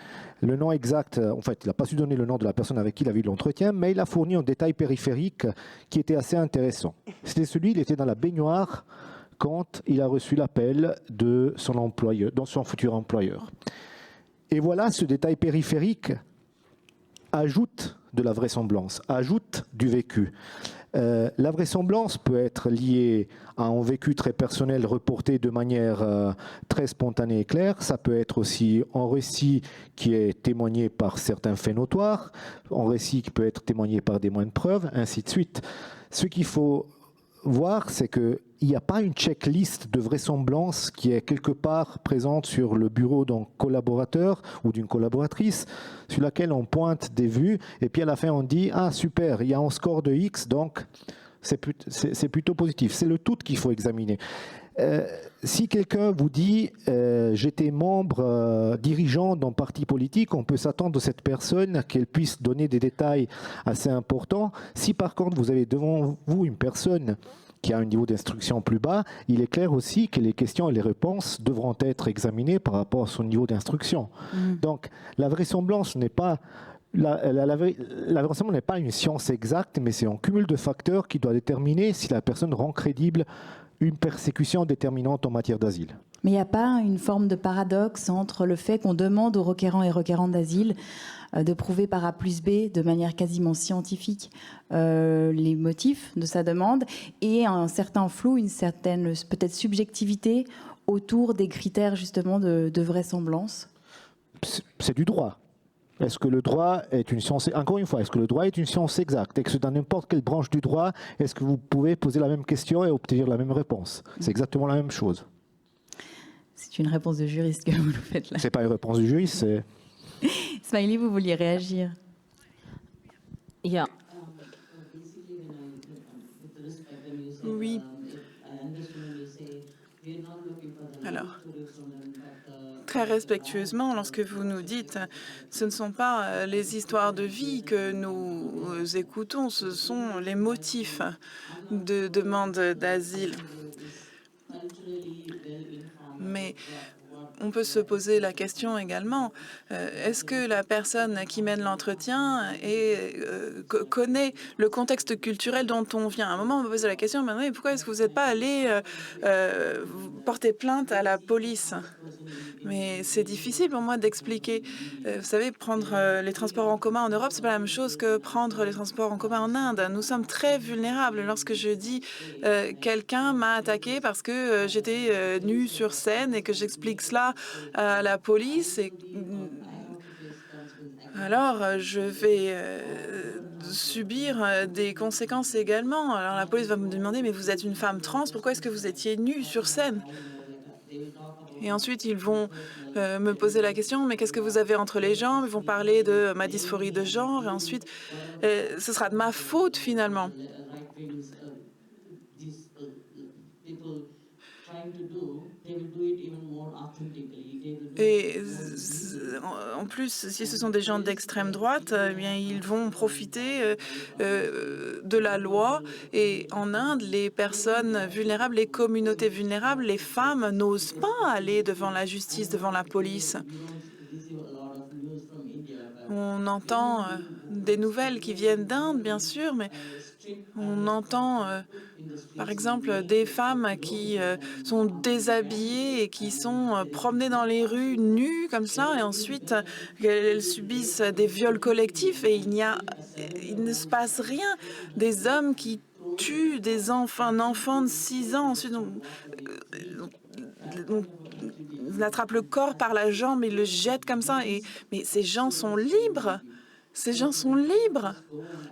le nom exact, en fait, il n'a pas su donner le nom de la personne avec qui il avait eu l'entretien, mais il a fourni un détail périphérique qui était assez intéressant. C'était celui, il était dans la baignoire quand il a reçu l'appel de son employeur, dans son futur employeur. Et voilà, ce détail périphérique ajoute de la vraisemblance, ajoute du vécu. La vraisemblance peut être liée à un vécu très personnel reporté de manière très spontanée et claire. Ça peut être aussi un récit qui est témoigné par certains faits notoires, un récit qui peut être témoigné par des moyens de preuve, ainsi de suite. Ce qu'il faut voir, c'est qu'il n'y a pas une checklist de vraisemblance qui est quelque part présente sur le bureau d'un collaborateur ou d'une collaboratrice, sur laquelle on pointe des vues, et puis à la fin on dit « Ah super, il y a un score de X, donc c'est plutôt positif ». C'est le tout qu'il faut examiner. Si quelqu'un vous dit j'étais membre dirigeant d'un parti politique, on peut s'attendre de cette personne qu'elle puisse donner des détails assez importants. Si par contre vous avez devant vous une personne qui a un niveau d'instruction plus bas, il est clair aussi que les questions et les réponses devront être examinées par rapport à son niveau d'instruction. Donc la vraisemblance n'est pas... La vraisemblance n'est pas une science exacte, mais c'est un cumul de facteurs qui doit déterminer si la personne rend crédible une persécution déterminante en matière d'asile. Mais il n'y a pas une forme de paradoxe entre le fait qu'on demande aux requérants et requérantes d'asile de prouver par A plus B de manière quasiment scientifique les motifs de sa demande et un certain flou, une certaine peut-être subjectivité autour des critères justement de vraisemblance? C'est du droit. Est-ce que le droit est une science... Encore une fois, est-ce que le droit est une science exacte? Est-ce que dans n'importe quelle branche du droit, est-ce que vous pouvez poser la même question et obtenir la même réponse? C'est exactement la même chose. C'est une réponse de juriste que vous nous faites là. C'est pas une réponse du juriste, c'est... Smiley, vous vouliez réagir? Yeah. Oui. Alors, très respectueusement, lorsque vous nous dites ce ne sont pas les histoires de vie que nous écoutons, ce sont les motifs de demande d'asile. Mais on peut se poser la question également, est-ce que la personne qui mène l'entretien connaît le contexte culturel dont on vient? À un moment, on me posait la question, mais pourquoi est-ce que vous n'êtes pas allé porter plainte à la police? Mais c'est difficile pour moi d'expliquer. Vous savez, prendre les transports en commun en Europe, c'est pas la même chose que prendre les transports en commun en Inde. Nous sommes très vulnérables. Lorsque je dis quelqu'un m'a attaqué parce que j'étais nue sur scène et que j'explique cela à la police, alors je vais subir des conséquences également. Alors la police va me demander, mais vous êtes une femme trans, pourquoi est-ce que vous étiez nue sur scène? Et ensuite, ils vont me poser la question, mais qu'est-ce que vous avez entre les jambes? Ils vont parler de ma dysphorie de genre. Et ensuite, ce sera de ma faute, finalement. Et en plus, si ce sont des gens d'extrême droite, eh bien, ils vont profiter de la loi. Et en Inde, les personnes vulnérables, les communautés vulnérables, les femmes n'osent pas aller devant la justice, devant la police. On entend des nouvelles qui viennent d'Inde, bien sûr, mais on entend, par exemple, des femmes qui sont déshabillées et qui sont promenées dans les rues nues comme ça, et ensuite elles subissent des viols collectifs et il ne se passe rien. Des hommes qui tuent un enfant de 6 ans, ensuite on attrape le corps par la jambe et le jette comme ça. Mais ces gens sont libres. Ces gens sont libres.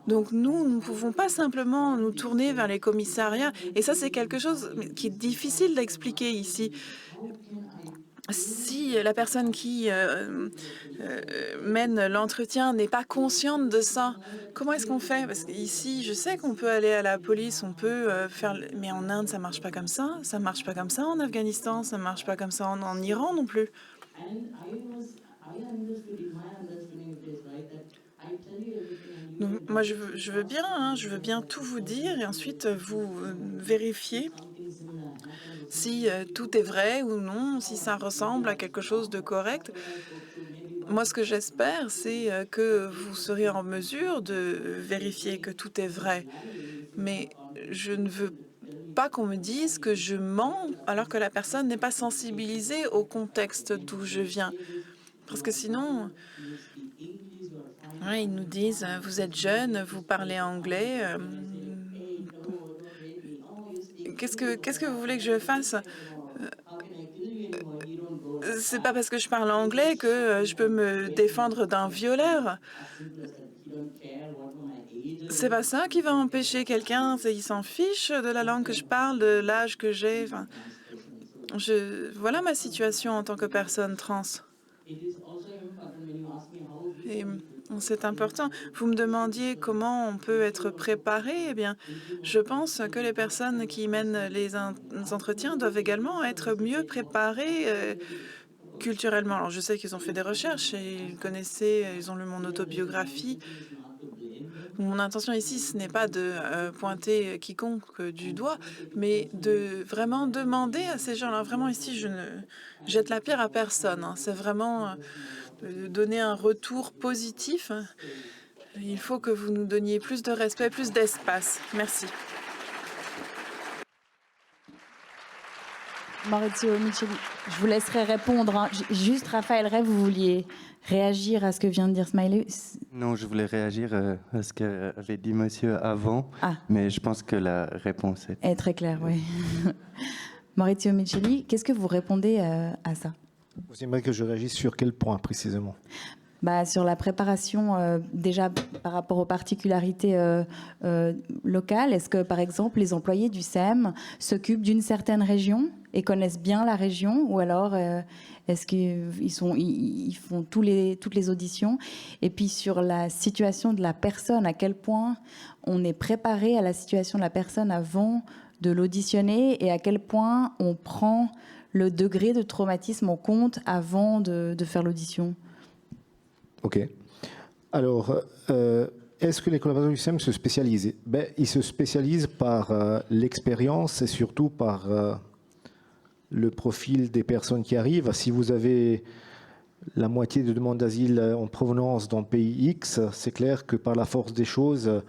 Donc nous ne pouvons pas simplement nous tourner vers les commissariats. Et ça, c'est quelque chose qui est difficile d'expliquer ici. Si la personne qui mène l'entretien n'est pas consciente de ça, comment est-ce qu'on fait? Parce qu'ici, je sais qu'on peut aller à la police, on peut faire... Mais en Inde, ça marche pas comme ça. Ça marche pas comme ça en Afghanistan. Ça marche pas comme ça en Iran non plus. Donc, moi, je veux bien, je veux bien tout vous dire et ensuite vous vérifier si tout est vrai ou non, si ça ressemble à quelque chose de correct. Moi, ce que j'espère, c'est que vous serez en mesure de vérifier que tout est vrai. Mais je ne veux pas qu'on me dise que je mens alors que la personne n'est pas sensibilisée au contexte d'où je viens. Parce que sinon... ils nous disent, vous êtes jeune, vous parlez anglais. Qu'est-ce que vous voulez que je fasse? C'est pas parce que je parle anglais que je peux me défendre d'un violeur. C'est pas ça qui va empêcher quelqu'un. Il s'en fiche de la langue que je parle, de l'âge que j'ai. Enfin, voilà ma situation en tant que personne trans. Et c'est important. Vous me demandiez comment on peut être préparé. Eh bien, je pense que les personnes qui mènent les entretiens doivent également être mieux préparées culturellement. Alors, je sais qu'ils ont fait des recherches et ils ont lu mon autobiographie. Mon intention ici, ce n'est pas de pointer quiconque du doigt, mais de vraiment demander à ces gens-là. Vraiment, ici, je ne jette la pierre à personne. C'est vraiment... donner un retour positif. Il faut que vous nous donniez plus de respect, plus d'espace. Merci. Maurizio Micheli, je vous laisserai répondre. Juste, Raphaël Ray, vous vouliez réagir à ce que vient de dire Smiley? Non, je voulais réagir à ce qu'avait dit monsieur avant, mais je pense que la réponse est très claire, oui. Maurizio Micheli, qu'est-ce que vous répondez à ça? Vous aimeriez que je réagisse sur quel point précisément? Sur la préparation, déjà par rapport aux particularités locales. Est-ce que, par exemple, les employés du SEM s'occupent d'une certaine région et connaissent bien la région? Ou alors, est-ce qu'ils font toutes les auditions? Et puis, sur la situation de la personne, à quel point on est préparé à la situation de la personne avant de l'auditionner et à quel point on prend le degré de traumatisme en compte avant de faire l'audition? Ok. Alors, est-ce que les collaborateurs du SEM se spécialisent? Ils se spécialisent par l'expérience et surtout par le profil des personnes qui arrivent. Si vous avez la moitié de demandes d'asile en provenance d'un pays X, c'est clair que par la force des choses,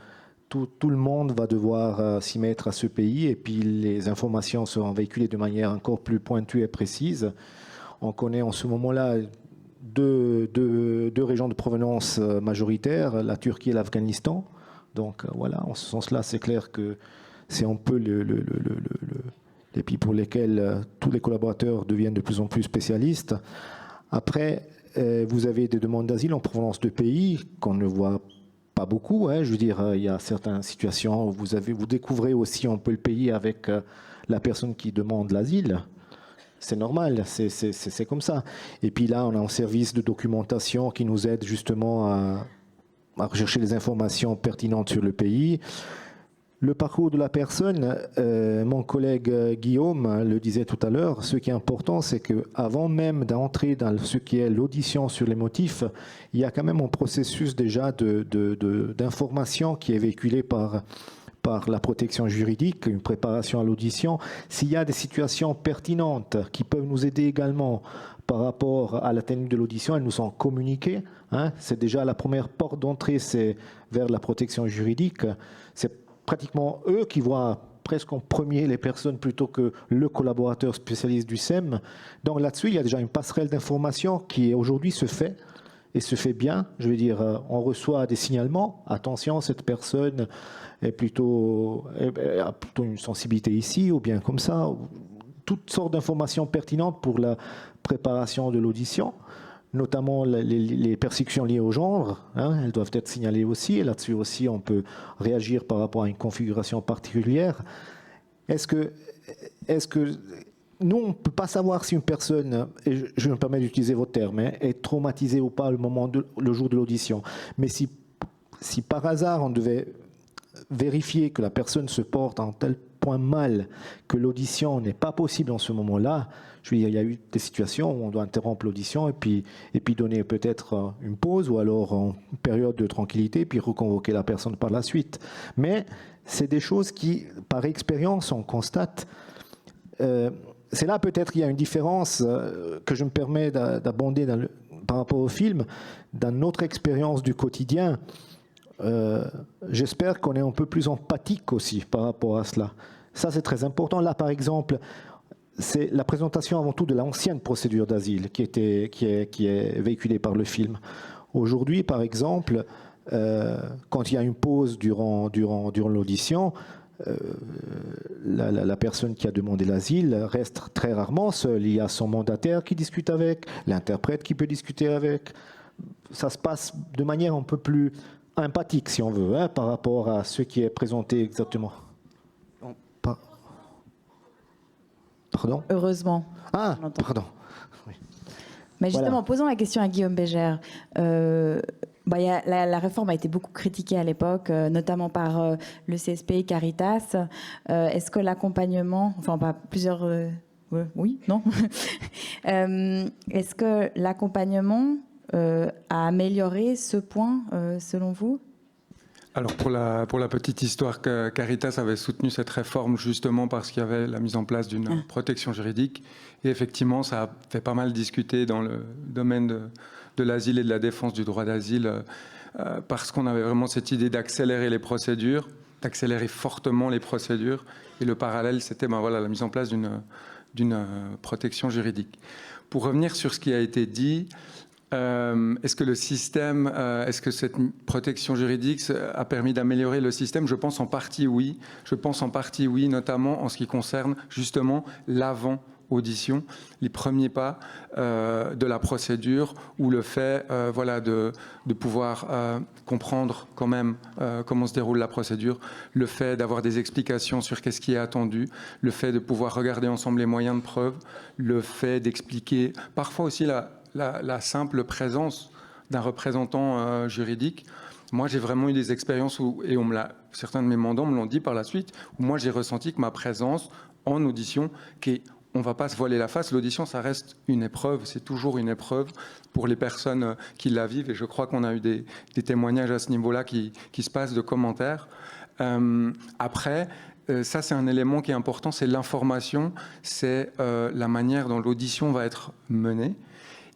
tout le monde va devoir s'y mettre à ce pays, et puis les informations seront véhiculées de manière encore plus pointue et précise. On connaît en ce moment-là deux régions de provenance majoritaires, la Turquie et l'Afghanistan. Donc voilà, en ce sens-là, c'est clair que c'est un peu les pays pour lesquels tous les collaborateurs deviennent de plus en plus spécialistes. Après, vous avez des demandes d'asile en provenance de pays qu'on ne voit pas beaucoup. Je veux dire, il y a certaines situations où vous découvrez aussi un peu le pays avec la personne qui demande l'asile. C'est normal, c'est comme ça. Et puis là, on a un service de documentation qui nous aide justement à rechercher les informations pertinentes sur le pays. Le parcours de la personne, mon collègue Guillaume le disait tout à l'heure, ce qui est important, c'est qu'avant même d'entrer dans ce qui est l'audition sur les motifs, il y a quand même un processus déjà d'information qui est véhiculé par la protection juridique, une préparation à l'audition. S'il y a des situations pertinentes qui peuvent nous aider également par rapport à la tenue de l'audition, elles nous sont communiquées. C'est déjà la première porte d'entrée, c'est vers la protection juridique. C'est pratiquement eux qui voient presque en premier les personnes plutôt que le collaborateur spécialiste du SEM. Donc là-dessus, il y a déjà une passerelle d'information qui aujourd'hui se fait, et se fait bien. Je veux dire, on reçoit des signalements. Attention, cette personne a plutôt une sensibilité ici, ou bien comme ça. Toutes sortes d'informations pertinentes pour la préparation de l'audition, notamment les persécutions liées au genre, elles doivent être signalées aussi, et là-dessus aussi on peut réagir par rapport à une configuration particulière. Est-ce que nous, on ne peut pas savoir si une personne, et je me permets d'utiliser votre terme, est traumatisée ou pas le jour de l'audition, mais si par hasard on devait vérifier que la personne se porte en tel point mal que l'audition n'est pas possible en ce moment-là, je veux dire, il y a eu des situations où on doit interrompre l'audition et puis donner peut-être une pause, ou alors une période de tranquillité, puis reconvoquer la personne par la suite. Mais c'est des choses qui, par expérience, on constate. C'est là peut-être qu'il y a une différence que je me permets d'abonder par rapport au film, dans notre expérience du quotidien. J'espère qu'on est un peu plus empathique aussi par rapport à cela. Ça, c'est très important. Là, par exemple, c'est la présentation avant tout de l'ancienne procédure d'asile qui est véhiculée par le film. Aujourd'hui, par exemple, quand il y a une pause durant l'audition, la personne qui a demandé l'asile reste très rarement seule. Il y a son mandataire qui discute avec, l'interprète qui peut discuter avec. Ça se passe de manière un peu plus empathique, si on veut, par rapport à ce qui est présenté exactement. Pardon ? Heureusement. Ah, pardon. Oui. Mais justement, Voilà. posons la question à Guillaume Bégère. La réforme a été beaucoup critiquée à l'époque, notamment par le CSP et Caritas. Est-ce que l'accompagnement, enfin pas plusieurs... oui, non Est-ce que l'accompagnement a amélioré ce point, selon vous ? Alors pour la petite histoire, Caritas avait soutenu cette réforme justement parce qu'il y avait la mise en place d'une protection juridique. Et effectivement, ça a fait pas mal discuter dans le domaine de l'asile et de la défense du droit d'asile, parce qu'on avait vraiment cette idée d'accélérer les procédures, d'accélérer fortement les procédures. Et le parallèle, c'était la mise en place d'une protection juridique. Pour revenir sur ce qui a été dit, est-ce que le système, est-ce que cette protection juridique a permis d'améliorer le système ? Je pense en partie oui. Je pense en partie oui, notamment en ce qui concerne justement l'avant-audition, les premiers pas de la procédure, ou le fait de pouvoir comprendre quand même comment se déroule la procédure, le fait d'avoir des explications sur qu'est-ce qui est attendu, le fait de pouvoir regarder ensemble les moyens de preuve, le fait d'expliquer parfois aussi la simple présence d'un représentant juridique. Moi, j'ai vraiment eu des expériences où, et certains de mes mandants me l'ont dit par la suite, où moi j'ai ressenti que ma présence en audition, on ne va pas se voiler la face, l'audition ça reste une épreuve, c'est toujours une épreuve pour les personnes qui la vivent, et je crois qu'on a eu des témoignages à ce niveau-là qui se passent, de commentaires. Après, ça, c'est un élément qui est important, c'est l'information, c'est la manière dont l'audition va être menée.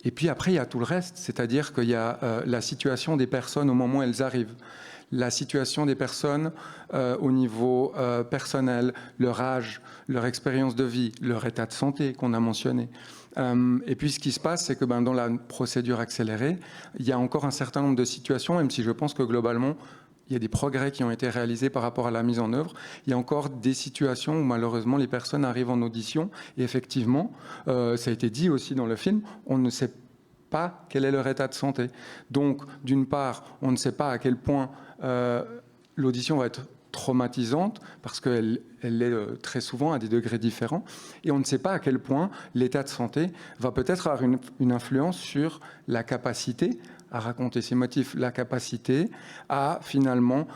Et puis après, il y a tout le reste, c'est-à-dire qu'il y a la situation des personnes au moment où elles arrivent, la situation des personnes au niveau personnel, leur âge, leur expérience de vie, leur état de santé qu'on a mentionné. Et puis ce qui se passe, c'est que dans la procédure accélérée, il y a encore un certain nombre de situations, même si je pense que globalement, il y a des progrès qui ont été réalisés par rapport à la mise en œuvre. Il y a encore des situations où malheureusement les personnes arrivent en audition et effectivement, ça a été dit aussi dans le film, on ne sait pas quel est leur état de santé. Donc d'une part, on ne sait pas à quel point l'audition va être traumatisante parce qu'elle est très souvent à des degrés différents et on ne sait pas à quel point l'état de santé va peut-être avoir une influence sur la capacité à raconter ses motifs, la capacité à finalement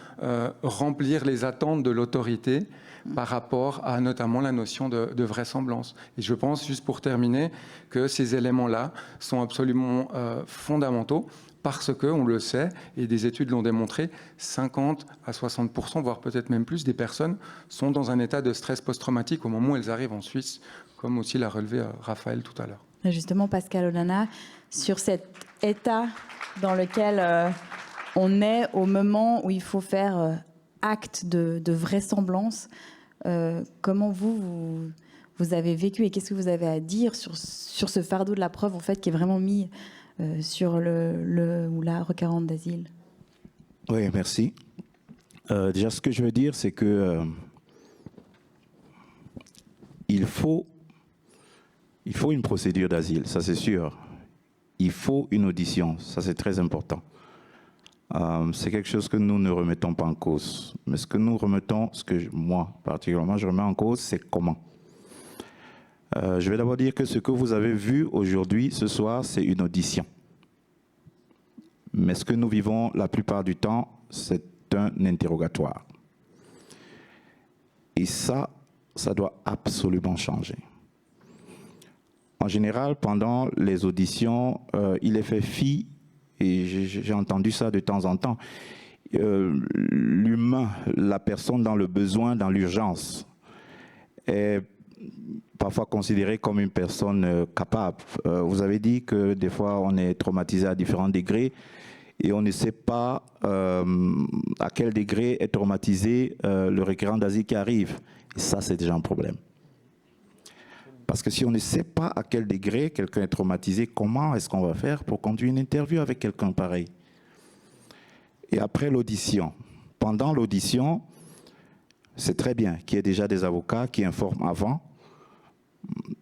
remplir les attentes de l'autorité par rapport à notamment la notion de vraisemblance. Et je pense, juste pour terminer, que ces éléments-là sont absolument fondamentaux parce que, on le sait, et des études l'ont démontré, 50 à 60%, voire peut-être même plus, des personnes sont dans un état de stress post-traumatique au moment où elles arrivent en Suisse, comme aussi l'a relevé Raphaël tout à l'heure. Justement, Pascal Olana, sur cet état dans lequel on est au moment où il faut faire acte de vraisemblance, comment vous avez vécu et qu'est-ce que vous avez à dire sur ce fardeau de la preuve en fait, qui est vraiment mis sur le ou la requérante d'asile? Oui, merci. Déjà, ce que je veux dire, c'est que il faut une procédure d'asile, ça c'est sûr. Il faut une audition, ça c'est très important. C'est quelque chose que nous ne remettons pas en cause. Mais ce que nous remettons, moi particulièrement, je remets en cause, c'est comment. Je vais d'abord dire que ce que vous avez vu aujourd'hui, ce soir, c'est une audition. Mais ce que nous vivons la plupart du temps, c'est un interrogatoire. Et ça doit absolument changer. En général, pendant les auditions, il est fait fi, et j'ai entendu ça de temps en temps, l'humain, la personne dans le besoin, dans l'urgence, est parfois considérée comme une personne capable. Vous avez dit que des fois, on est traumatisé à différents degrés, et on ne sait pas à quel degré est traumatisé le requérant d'asile qui arrive. Et ça, c'est déjà un problème. Parce que si on ne sait pas à quel degré quelqu'un est traumatisé, comment est-ce qu'on va faire pour conduire une interview avec quelqu'un pareil? Et après l'audition, pendant l'audition, c'est très bien qu'il y ait déjà des avocats qui informent avant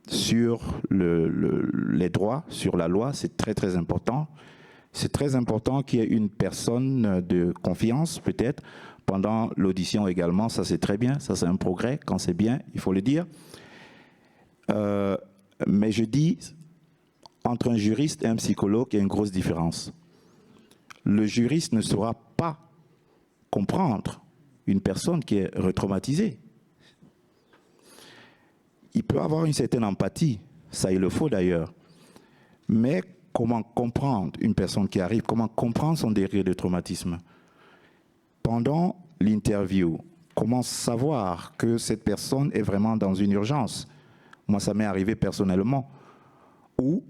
sur les droits, sur la loi, c'est très très important. C'est très important qu'il y ait une personne de confiance peut-être pendant l'audition également, ça c'est très bien, ça c'est un progrès, quand c'est bien, il faut le dire. Mais je dis, entre un juriste et un psychologue, il y a une grosse différence. Le juriste ne saura pas comprendre une personne qui est retraumatisée. Il peut avoir une certaine empathie, ça il le faut d'ailleurs, mais comment comprendre une personne qui arrive, comment comprendre son degré de traumatisme? Pendant l'interview, comment savoir que cette personne est vraiment dans une urgence? Moi, ça m'est arrivé personnellement. Ou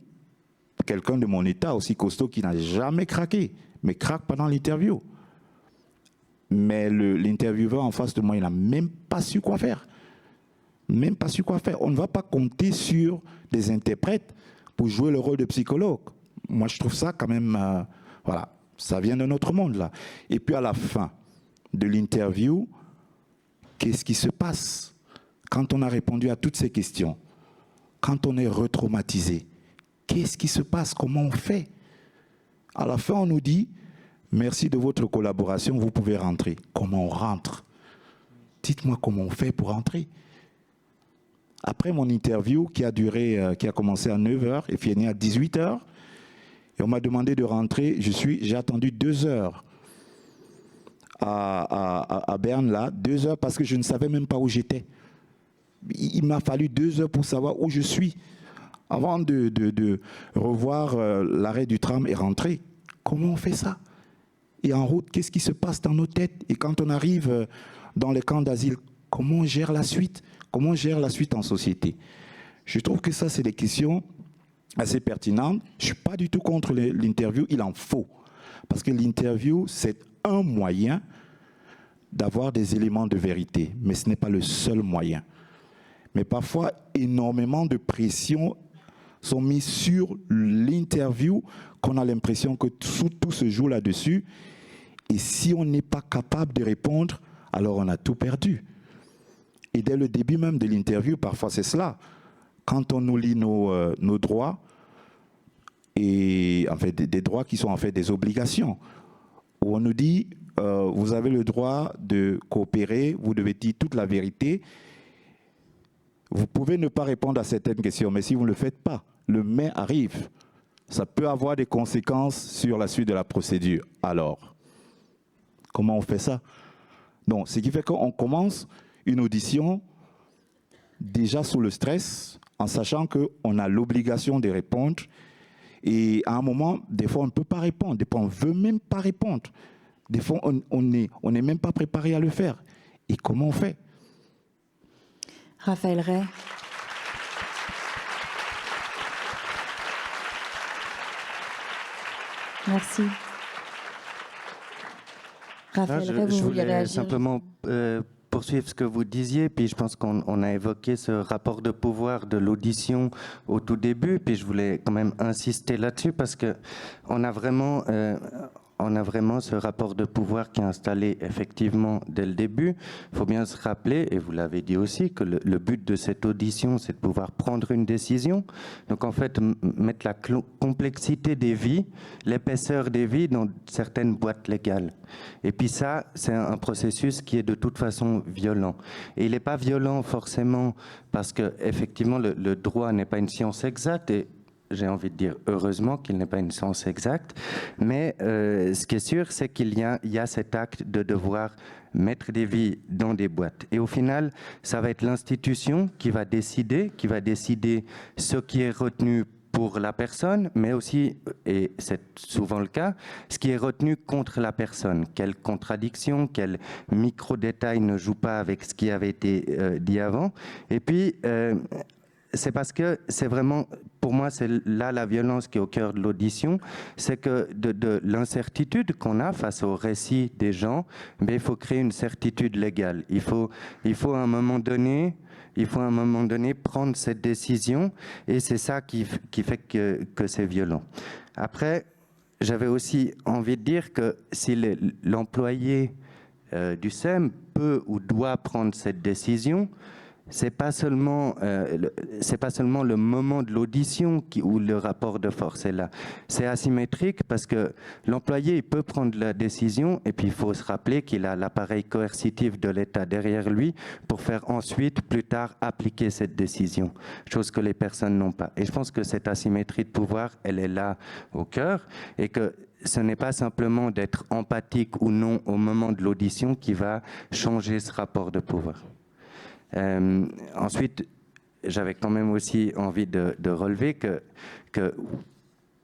quelqu'un de mon état aussi costaud qui n'a jamais craqué, mais craque pendant l'interview. Mais l'intervieweur en face de moi, il n'a même pas su quoi faire. Même pas su quoi faire. On ne va pas compter sur des interprètes pour jouer le rôle de psychologue. Moi, je trouve ça quand même... voilà, ça vient de notre monde, là. Et puis à la fin de l'interview, qu'est-ce qui se passe quand on a répondu à toutes ces questions? Quand on est retraumatisé, qu'est-ce qui se passe? Comment on fait? À la fin, on nous dit, merci de votre collaboration, vous pouvez rentrer. Comment on rentre? Dites-moi comment on fait pour rentrer. Après mon interview qui a commencé à 9h et fini à 18h, et on m'a demandé de rentrer, j'ai attendu 2 heures à Berne, là, 2 heures parce que je ne savais même pas où j'étais. Il m'a fallu 2 heures pour savoir où je suis avant de revoir l'arrêt du tram et rentrer. Comment on fait ça? Et en route, qu'est-ce qui se passe dans nos têtes? Et quand on arrive dans les camps d'asile, comment on gère la suite? Comment on gère la suite en société? Je trouve que ça, c'est des questions assez pertinentes. Je ne suis pas du tout contre l'interview, il en faut. Parce que l'interview, c'est un moyen d'avoir des éléments de vérité, mais ce n'est pas le seul moyen. Mais parfois, énormément de pression sont mises sur l'interview, qu'on a l'impression que tout se joue là-dessus. Et si on n'est pas capable de répondre, alors on a tout perdu. Et dès le début même de l'interview, parfois c'est cela. Quand on nous lit nos droits, et en fait des droits qui sont en fait des obligations, où on nous dit vous avez le droit de coopérer, vous devez dire toute la vérité. Vous pouvez ne pas répondre à certaines questions, mais si vous ne le faites pas, le mais arrive. Ça peut avoir des conséquences sur la suite de la procédure. Alors, comment on fait ça? Donc, ce qui fait qu'on commence une audition déjà sous le stress, en sachant qu'on a l'obligation de répondre. Et à un moment, des fois, on ne peut pas répondre. Des fois, on ne veut même pas répondre. Des fois, on n'est même pas préparé à le faire. Et comment on fait? Raphaël Ray. Merci. Raphaël Ray, vous je vouliez voulais réagir? simplement poursuivre ce que vous disiez, puis je pense qu'on a évoqué ce rapport de pouvoir de l'audition au tout début, puis je voulais quand même insister là-dessus parce que on a vraiment ce rapport de pouvoir qui est installé effectivement dès le début. Il faut bien se rappeler, et vous l'avez dit aussi, que le but de cette audition, c'est de pouvoir prendre une décision. Donc en fait, mettre la complexité des vies, l'épaisseur des vies dans certaines boîtes légales. Et puis ça, c'est un processus qui est de toute façon violent. Et il n'est pas violent forcément parce que effectivement le droit n'est pas une science exacte, et j'ai envie de dire heureusement qu'il n'est pas une science exacte, mais ce qui est sûr, c'est qu'il y a cet acte de devoir mettre des vies dans des boîtes. Et au final, ça va être l'institution qui va décider ce qui est retenu pour la personne, mais aussi, et c'est souvent le cas, ce qui est retenu contre la personne. Quelle contradiction, quel micro-détail ne joue pas avec ce qui avait été dit avant. Et puis, c'est parce que c'est vraiment, pour moi, c'est là la violence qui est au cœur de l'audition, c'est que de l'incertitude qu'on a face au récit des gens, mais il faut créer une certitude légale. Il faut à un moment donné prendre cette décision, et c'est ça qui fait que c'est violent. Après, j'avais aussi envie de dire que si l'employé du SEM peut ou doit prendre cette décision, c'est pas seulement le moment de l'audition où le rapport de force est là. C'est asymétrique parce que l'employé il peut prendre la décision, et puis il faut se rappeler qu'il a l'appareil coercitif de l'État derrière lui pour faire ensuite, plus tard, appliquer cette décision, chose que les personnes n'ont pas. Et je pense que cette asymétrie de pouvoir, elle est là au cœur, et que ce n'est pas simplement d'être empathique ou non au moment de l'audition qui va changer ce rapport de pouvoir. Ensuite, j'avais quand même aussi envie de relever que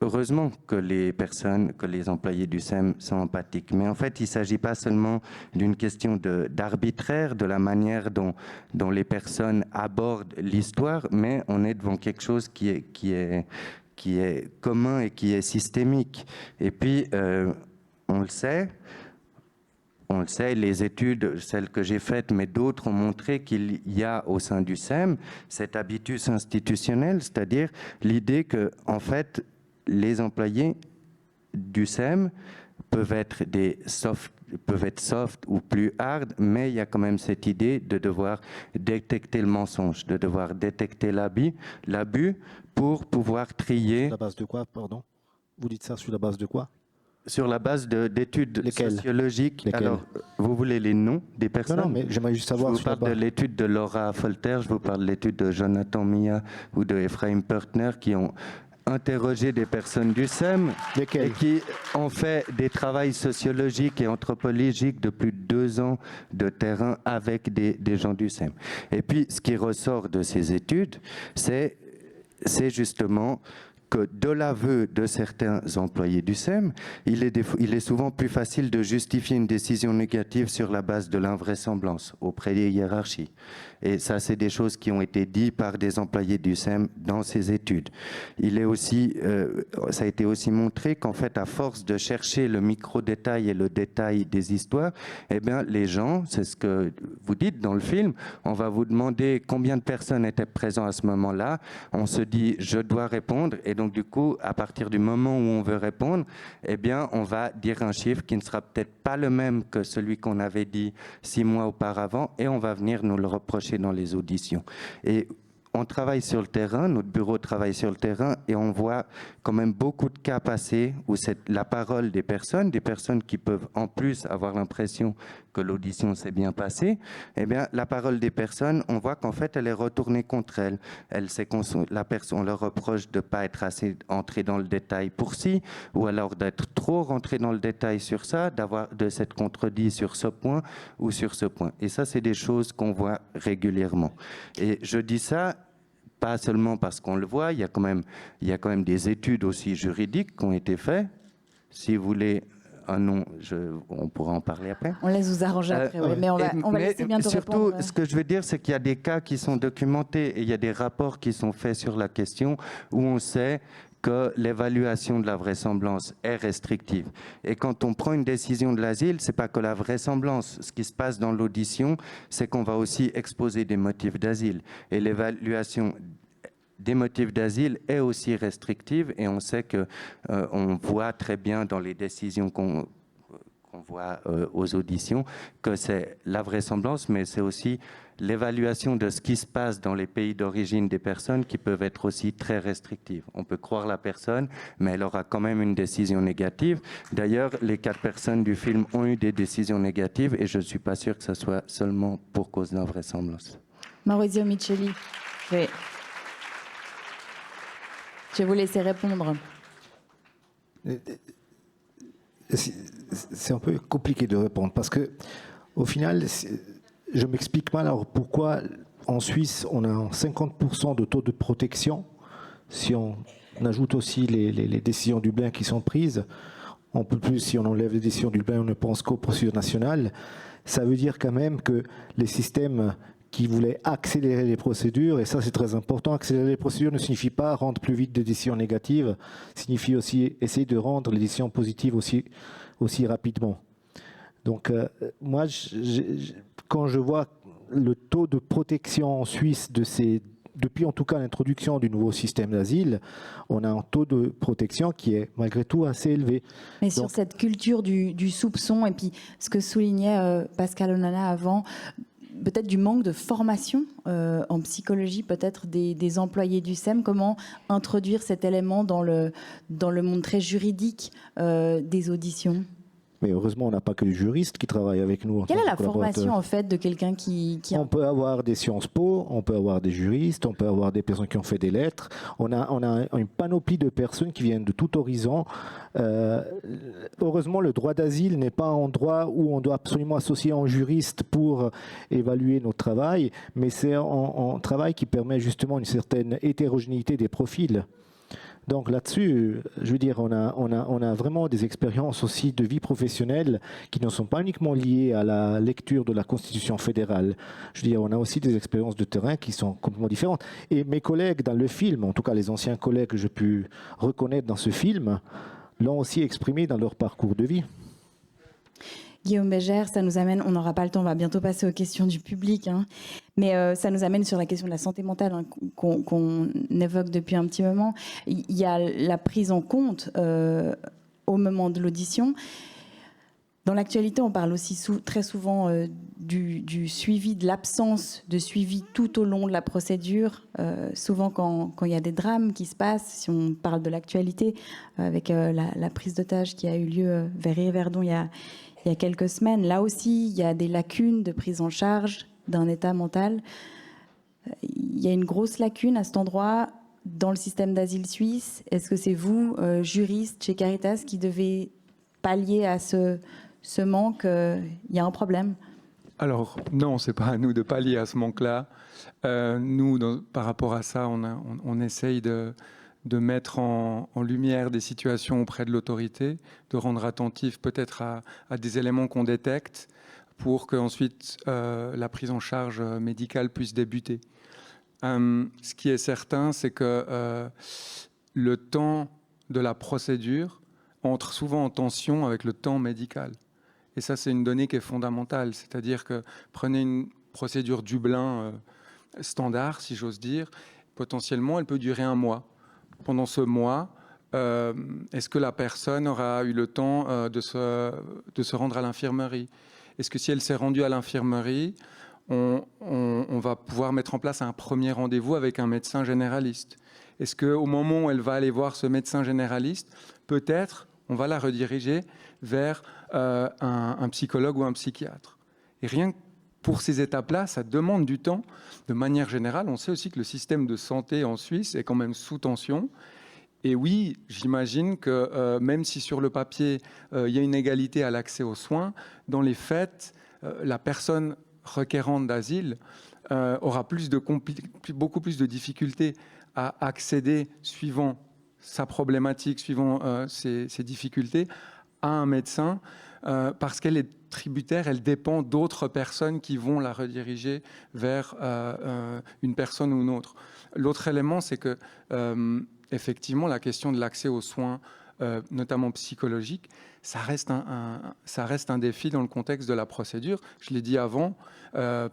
heureusement que les employés du SEM sont empathiques. Mais en fait, il ne s'agit pas seulement d'une question d'arbitraire, de la manière dont les personnes abordent l'histoire, mais on est devant quelque chose qui est commun et qui est systémique. Et puis, on le sait, les études, celles que j'ai faites, mais d'autres ont montré qu'il y a au sein du SEM cet habitus institutionnel, c'est-à-dire l'idée que, en fait, les employés du SEM peuvent être soft ou plus hard, mais il y a quand même cette idée de devoir détecter le mensonge, de devoir détecter l'abus pour pouvoir trier. Sur la base de quoi, pardon? Vous dites ça sur la base de quoi? Sur la base d'études sociologiques. Lesquelles? Alors, vous voulez les noms des personnes? Non, mais j'aimerais juste savoir. Je vous parle de l'étude de Laura Folter, je vous parle de l'étude de Jonathan Mia ou de Ephraim Pertner, qui ont interrogé des personnes du SEM et qui ont fait des travaux sociologiques et anthropologiques de plus de 2 ans de terrain avec des gens du SEM. Et puis, ce qui ressort de ces études, c'est justement que de l'aveu de certains employés du SEM, il est souvent plus facile de justifier une décision négative sur la base de l'invraisemblance auprès des hiérarchies. Et ça, c'est des choses qui ont été dites par des employés du SEM dans ces études. Ça a été aussi montré qu'en fait, à force de chercher le micro-détail et le détail des histoires, eh bien, les gens, c'est ce que vous dites dans le film, on va vous demander combien de personnes étaient présentes à ce moment-là. On se dit, je dois répondre. Et donc, du coup, à partir du moment où on veut répondre, eh bien, on va dire un chiffre qui ne sera peut-être pas le même que celui qu'on avait dit 6 mois auparavant, et on va venir nous le reprocher dans les auditions. Et on travaille sur le terrain, notre bureau travaille sur le terrain, et on voit quand même beaucoup de cas passer où c'est la parole des personnes qui peuvent en plus avoir l'impression que l'audition s'est bien passée. Eh bien, la parole des personnes, on voit qu'en fait, elle est retournée contre elle. On leur reproche de ne pas être assez entré dans le détail pour ci, ou alors d'être trop rentré dans le détail sur ça, de s'être contredit sur ce point ou sur ce point. Et ça, c'est des choses qu'on voit régulièrement. Et je dis ça pas seulement parce qu'on le voit, il y a quand même des études aussi juridiques qui ont été faites. Si vous voulez un nom, on pourra en parler après. On laisse vous arranger après, oui, mais on va laisser bientôt surtout, répondre. Ce que je veux dire, c'est qu'il y a des cas qui sont documentés et il y a des rapports qui sont faits sur la question où on sait que l'évaluation de la vraisemblance est restrictive. Et quand on prend une décision de l'asile, c'est pas que la vraisemblance. Ce qui se passe dans l'audition, c'est qu'on va aussi exposer des motifs d'asile. Et l'évaluation des motifs d'asile est aussi restrictive, et on sait que on voit très bien dans les décisions qu'on voit aux auditions que c'est la vraisemblance, mais c'est aussi l'évaluation de ce qui se passe dans les pays d'origine des personnes qui peuvent être aussi très restrictives. On peut croire la personne, mais elle aura quand même une décision négative. D'ailleurs, les 4 personnes du film ont eu des décisions négatives, et je ne suis pas sûr que ce soit seulement pour cause d'invraisemblance. Maurizio Micheli, je vais vous laisser répondre. C'est un peu compliqué de répondre parce que, au final, je m'explique mal alors pourquoi en Suisse on a 50% de taux de protection. Si on ajoute aussi les décisions Dublin qui sont prises, on peut plus, si on enlève les décisions Dublin, on ne pense qu'aux procédures nationales. Ça veut dire quand même que les systèmes qui voulaient accélérer les procédures, et ça c'est très important, accélérer les procédures ne signifie pas rendre plus vite des décisions négatives, signifie aussi essayer de rendre les décisions positives aussi rapidement. Donc moi, quand je vois le taux de protection en Suisse depuis en tout cas l'introduction du nouveau système d'asile, on a un taux de protection qui est malgré tout assez élevé. Mais sur cette culture du soupçon, et puis ce que soulignait Pascal Onana avant, peut-être du manque de formation en psychologie, peut-être des employés du SEM, comment introduire cet élément dans le monde très juridique des auditions? Mais heureusement, on n'a pas que les juristes qui travaillent avec nous. Quelle est la formation en fait de quelqu'un qui... On peut avoir des Sciences Po, on peut avoir des juristes, on peut avoir des personnes qui ont fait des lettres. On a une panoplie de personnes qui viennent de tout horizon. Heureusement, le droit d'asile n'est pas un droit où on doit absolument associer un juriste pour évaluer notre travail, mais c'est un travail qui permet justement une certaine hétérogénéité des profils. Donc là-dessus, je veux dire, on a vraiment des expériences aussi de vie professionnelle qui ne sont pas uniquement liées à la lecture de la Constitution fédérale. Je veux dire, on a aussi des expériences de terrain qui sont complètement différentes. Et mes collègues dans le film, en tout cas les anciens collègues que j'ai pu reconnaître dans ce film, l'ont aussi exprimé dans leur parcours de vie. Guillaume Bégère, ça nous amène, on n'aura pas le temps, on va bientôt passer aux questions du public, hein, mais ça nous amène sur la question de la santé mentale hein, qu'on évoque depuis un petit moment. Il y a la prise en compte au moment de l'audition. Dans l'actualité, on parle aussi très souvent du suivi, de l'absence de suivi tout au long de la procédure. Souvent, quand il y a des drames qui se passent, si on parle de l'actualité, avec la prise d'otage qui a eu lieu vers Yverdon il y a quelques semaines, là aussi, il y a des lacunes de prise en charge d'un état mental. Il y a une grosse lacune à cet endroit dans le système d'asile suisse. Est-ce que c'est vous, juriste chez Caritas, qui devez pallier à ce manque? Il y a un problème? Alors non, c'est pas à nous de pallier à ce manque-là. Nous, par rapport à ça, on essaye de de mettre en lumière des situations auprès de l'autorité, de rendre attentif peut-être à des éléments qu'on détecte pour qu'ensuite la prise en charge médicale puisse débuter. Ce qui est certain, c'est que le temps de la procédure entre souvent en tension avec le temps médical. Et ça, c'est une donnée qui est fondamentale. C'est-à-dire que prenez une procédure Dublin standard, si j'ose dire, potentiellement, elle peut durer 1 mois. Pendant ce mois, est-ce que la personne aura eu le temps de se rendre à l'infirmerie? Est-ce que si elle s'est rendue à l'infirmerie, on va pouvoir mettre en place un premier rendez-vous avec un médecin généraliste? Est-ce qu'au moment où elle va aller voir ce médecin généraliste, peut-être on va la rediriger vers un psychologue ou un psychiatre? Et rien que pour ces étapes-là, ça demande du temps. De manière générale, on sait aussi que le système de santé en Suisse est quand même sous tension. Et oui, j'imagine que même si sur le papier, il y a une égalité à l'accès aux soins, dans les faits, la personne requérante d'asile aura beaucoup plus de difficultés à accéder, suivant sa problématique, suivant ses difficultés, à un médecin, parce qu'elle est tributaire, elle dépend d'autres personnes qui vont la rediriger vers une personne ou une autre. L'autre élément, c'est que effectivement, la question de l'accès aux soins, notamment psychologiques, ça reste un défi dans le contexte de la procédure. Je l'ai dit avant,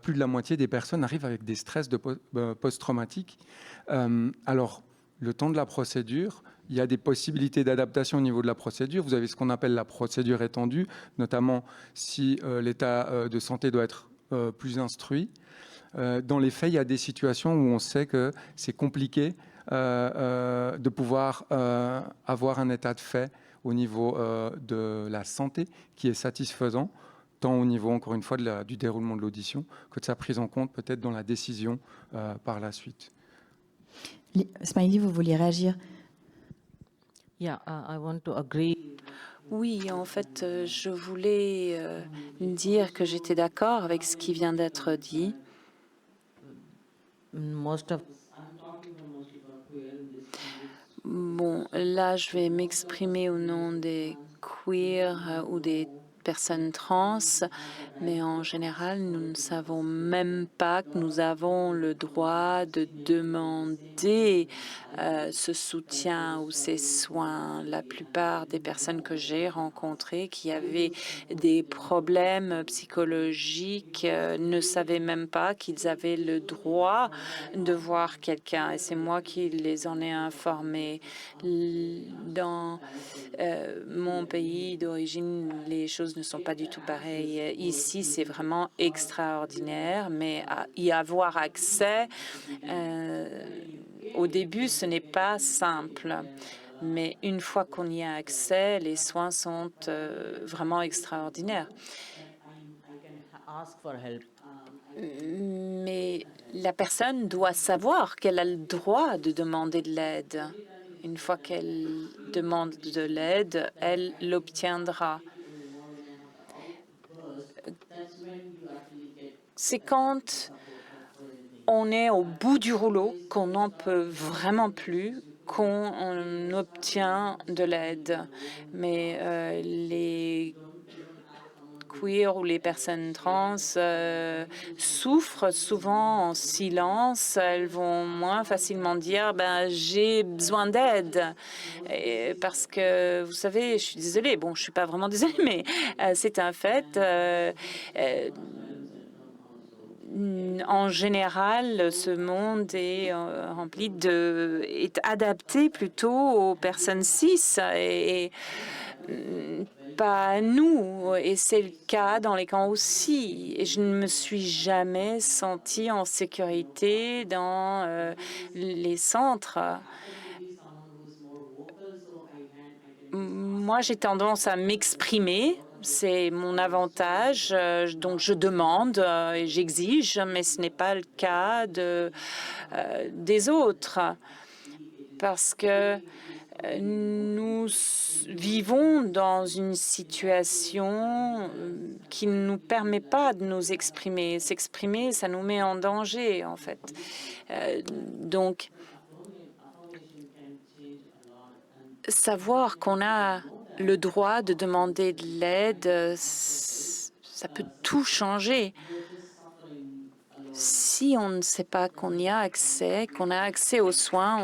plus de la moitié des personnes arrivent avec des stress post-traumatiques. Alors, le temps de la procédure, il y a des possibilités d'adaptation au niveau de la procédure. Vous avez ce qu'on appelle la procédure étendue, notamment si l'état de santé doit être plus instruit. Dans les faits, il y a des situations où on sait que c'est compliqué de pouvoir avoir un état de fait au niveau de la santé qui est satisfaisant, tant au niveau, encore une fois, du déroulement de l'audition que de sa prise en compte peut-être dans la décision par la suite. Smiley, vous vouliez réagir? Yeah, I want to agree. Oui, en fait, je voulais dire que j'étais d'accord avec ce qui vient d'être dit. Most of Bon, là, je vais m'exprimer au nom des queers ou des personnes trans, mais en général, nous ne savons même pas que nous avons le droit de demander ce soutien ou ces soins. La plupart des personnes que j'ai rencontrées qui avaient des problèmes psychologiques ne savaient même pas qu'ils avaient le droit de voir quelqu'un, et c'est moi qui les en ai informés. Dans mon pays d'origine, les choses ne sont pas du tout pareilles. Ici, c'est vraiment extraordinaire, mais y avoir accès, au début, ce n'est pas simple. Mais une fois qu'on y a accès, les soins sont vraiment extraordinaires. ask for help. Mais la personne doit savoir qu'elle a le droit de demander de l'aide. Une fois qu'elle demande de l'aide, elle l'obtiendra. C'est quand on est au bout du rouleau qu'on n'en peut vraiment plus, qu'on obtient de l'aide. Mais les queer ou les personnes trans souffrent souvent en silence. Elles vont moins facilement dire j'ai besoin d'aide. Parce que, vous savez, je suis désolée, bon, je suis pas vraiment désolée, mais c'est un fait. En général, ce monde est est adapté plutôt aux personnes cis et pas à nous. Et c'est le cas dans les camps aussi. Et je ne me suis jamais sentie en sécurité dans les centres. Moi, j'ai tendance à m'exprimer. C'est mon avantage, donc je demande et j'exige, mais ce n'est pas le cas des autres, parce que nous vivons dans une situation qui ne nous permet pas de nous exprimer. S'exprimer, ça nous met en danger, en fait. Donc, savoir qu'on a le droit de demander de l'aide, ça peut tout changer. Si on ne sait pas qu'on y a accès, qu'on a accès aux soins,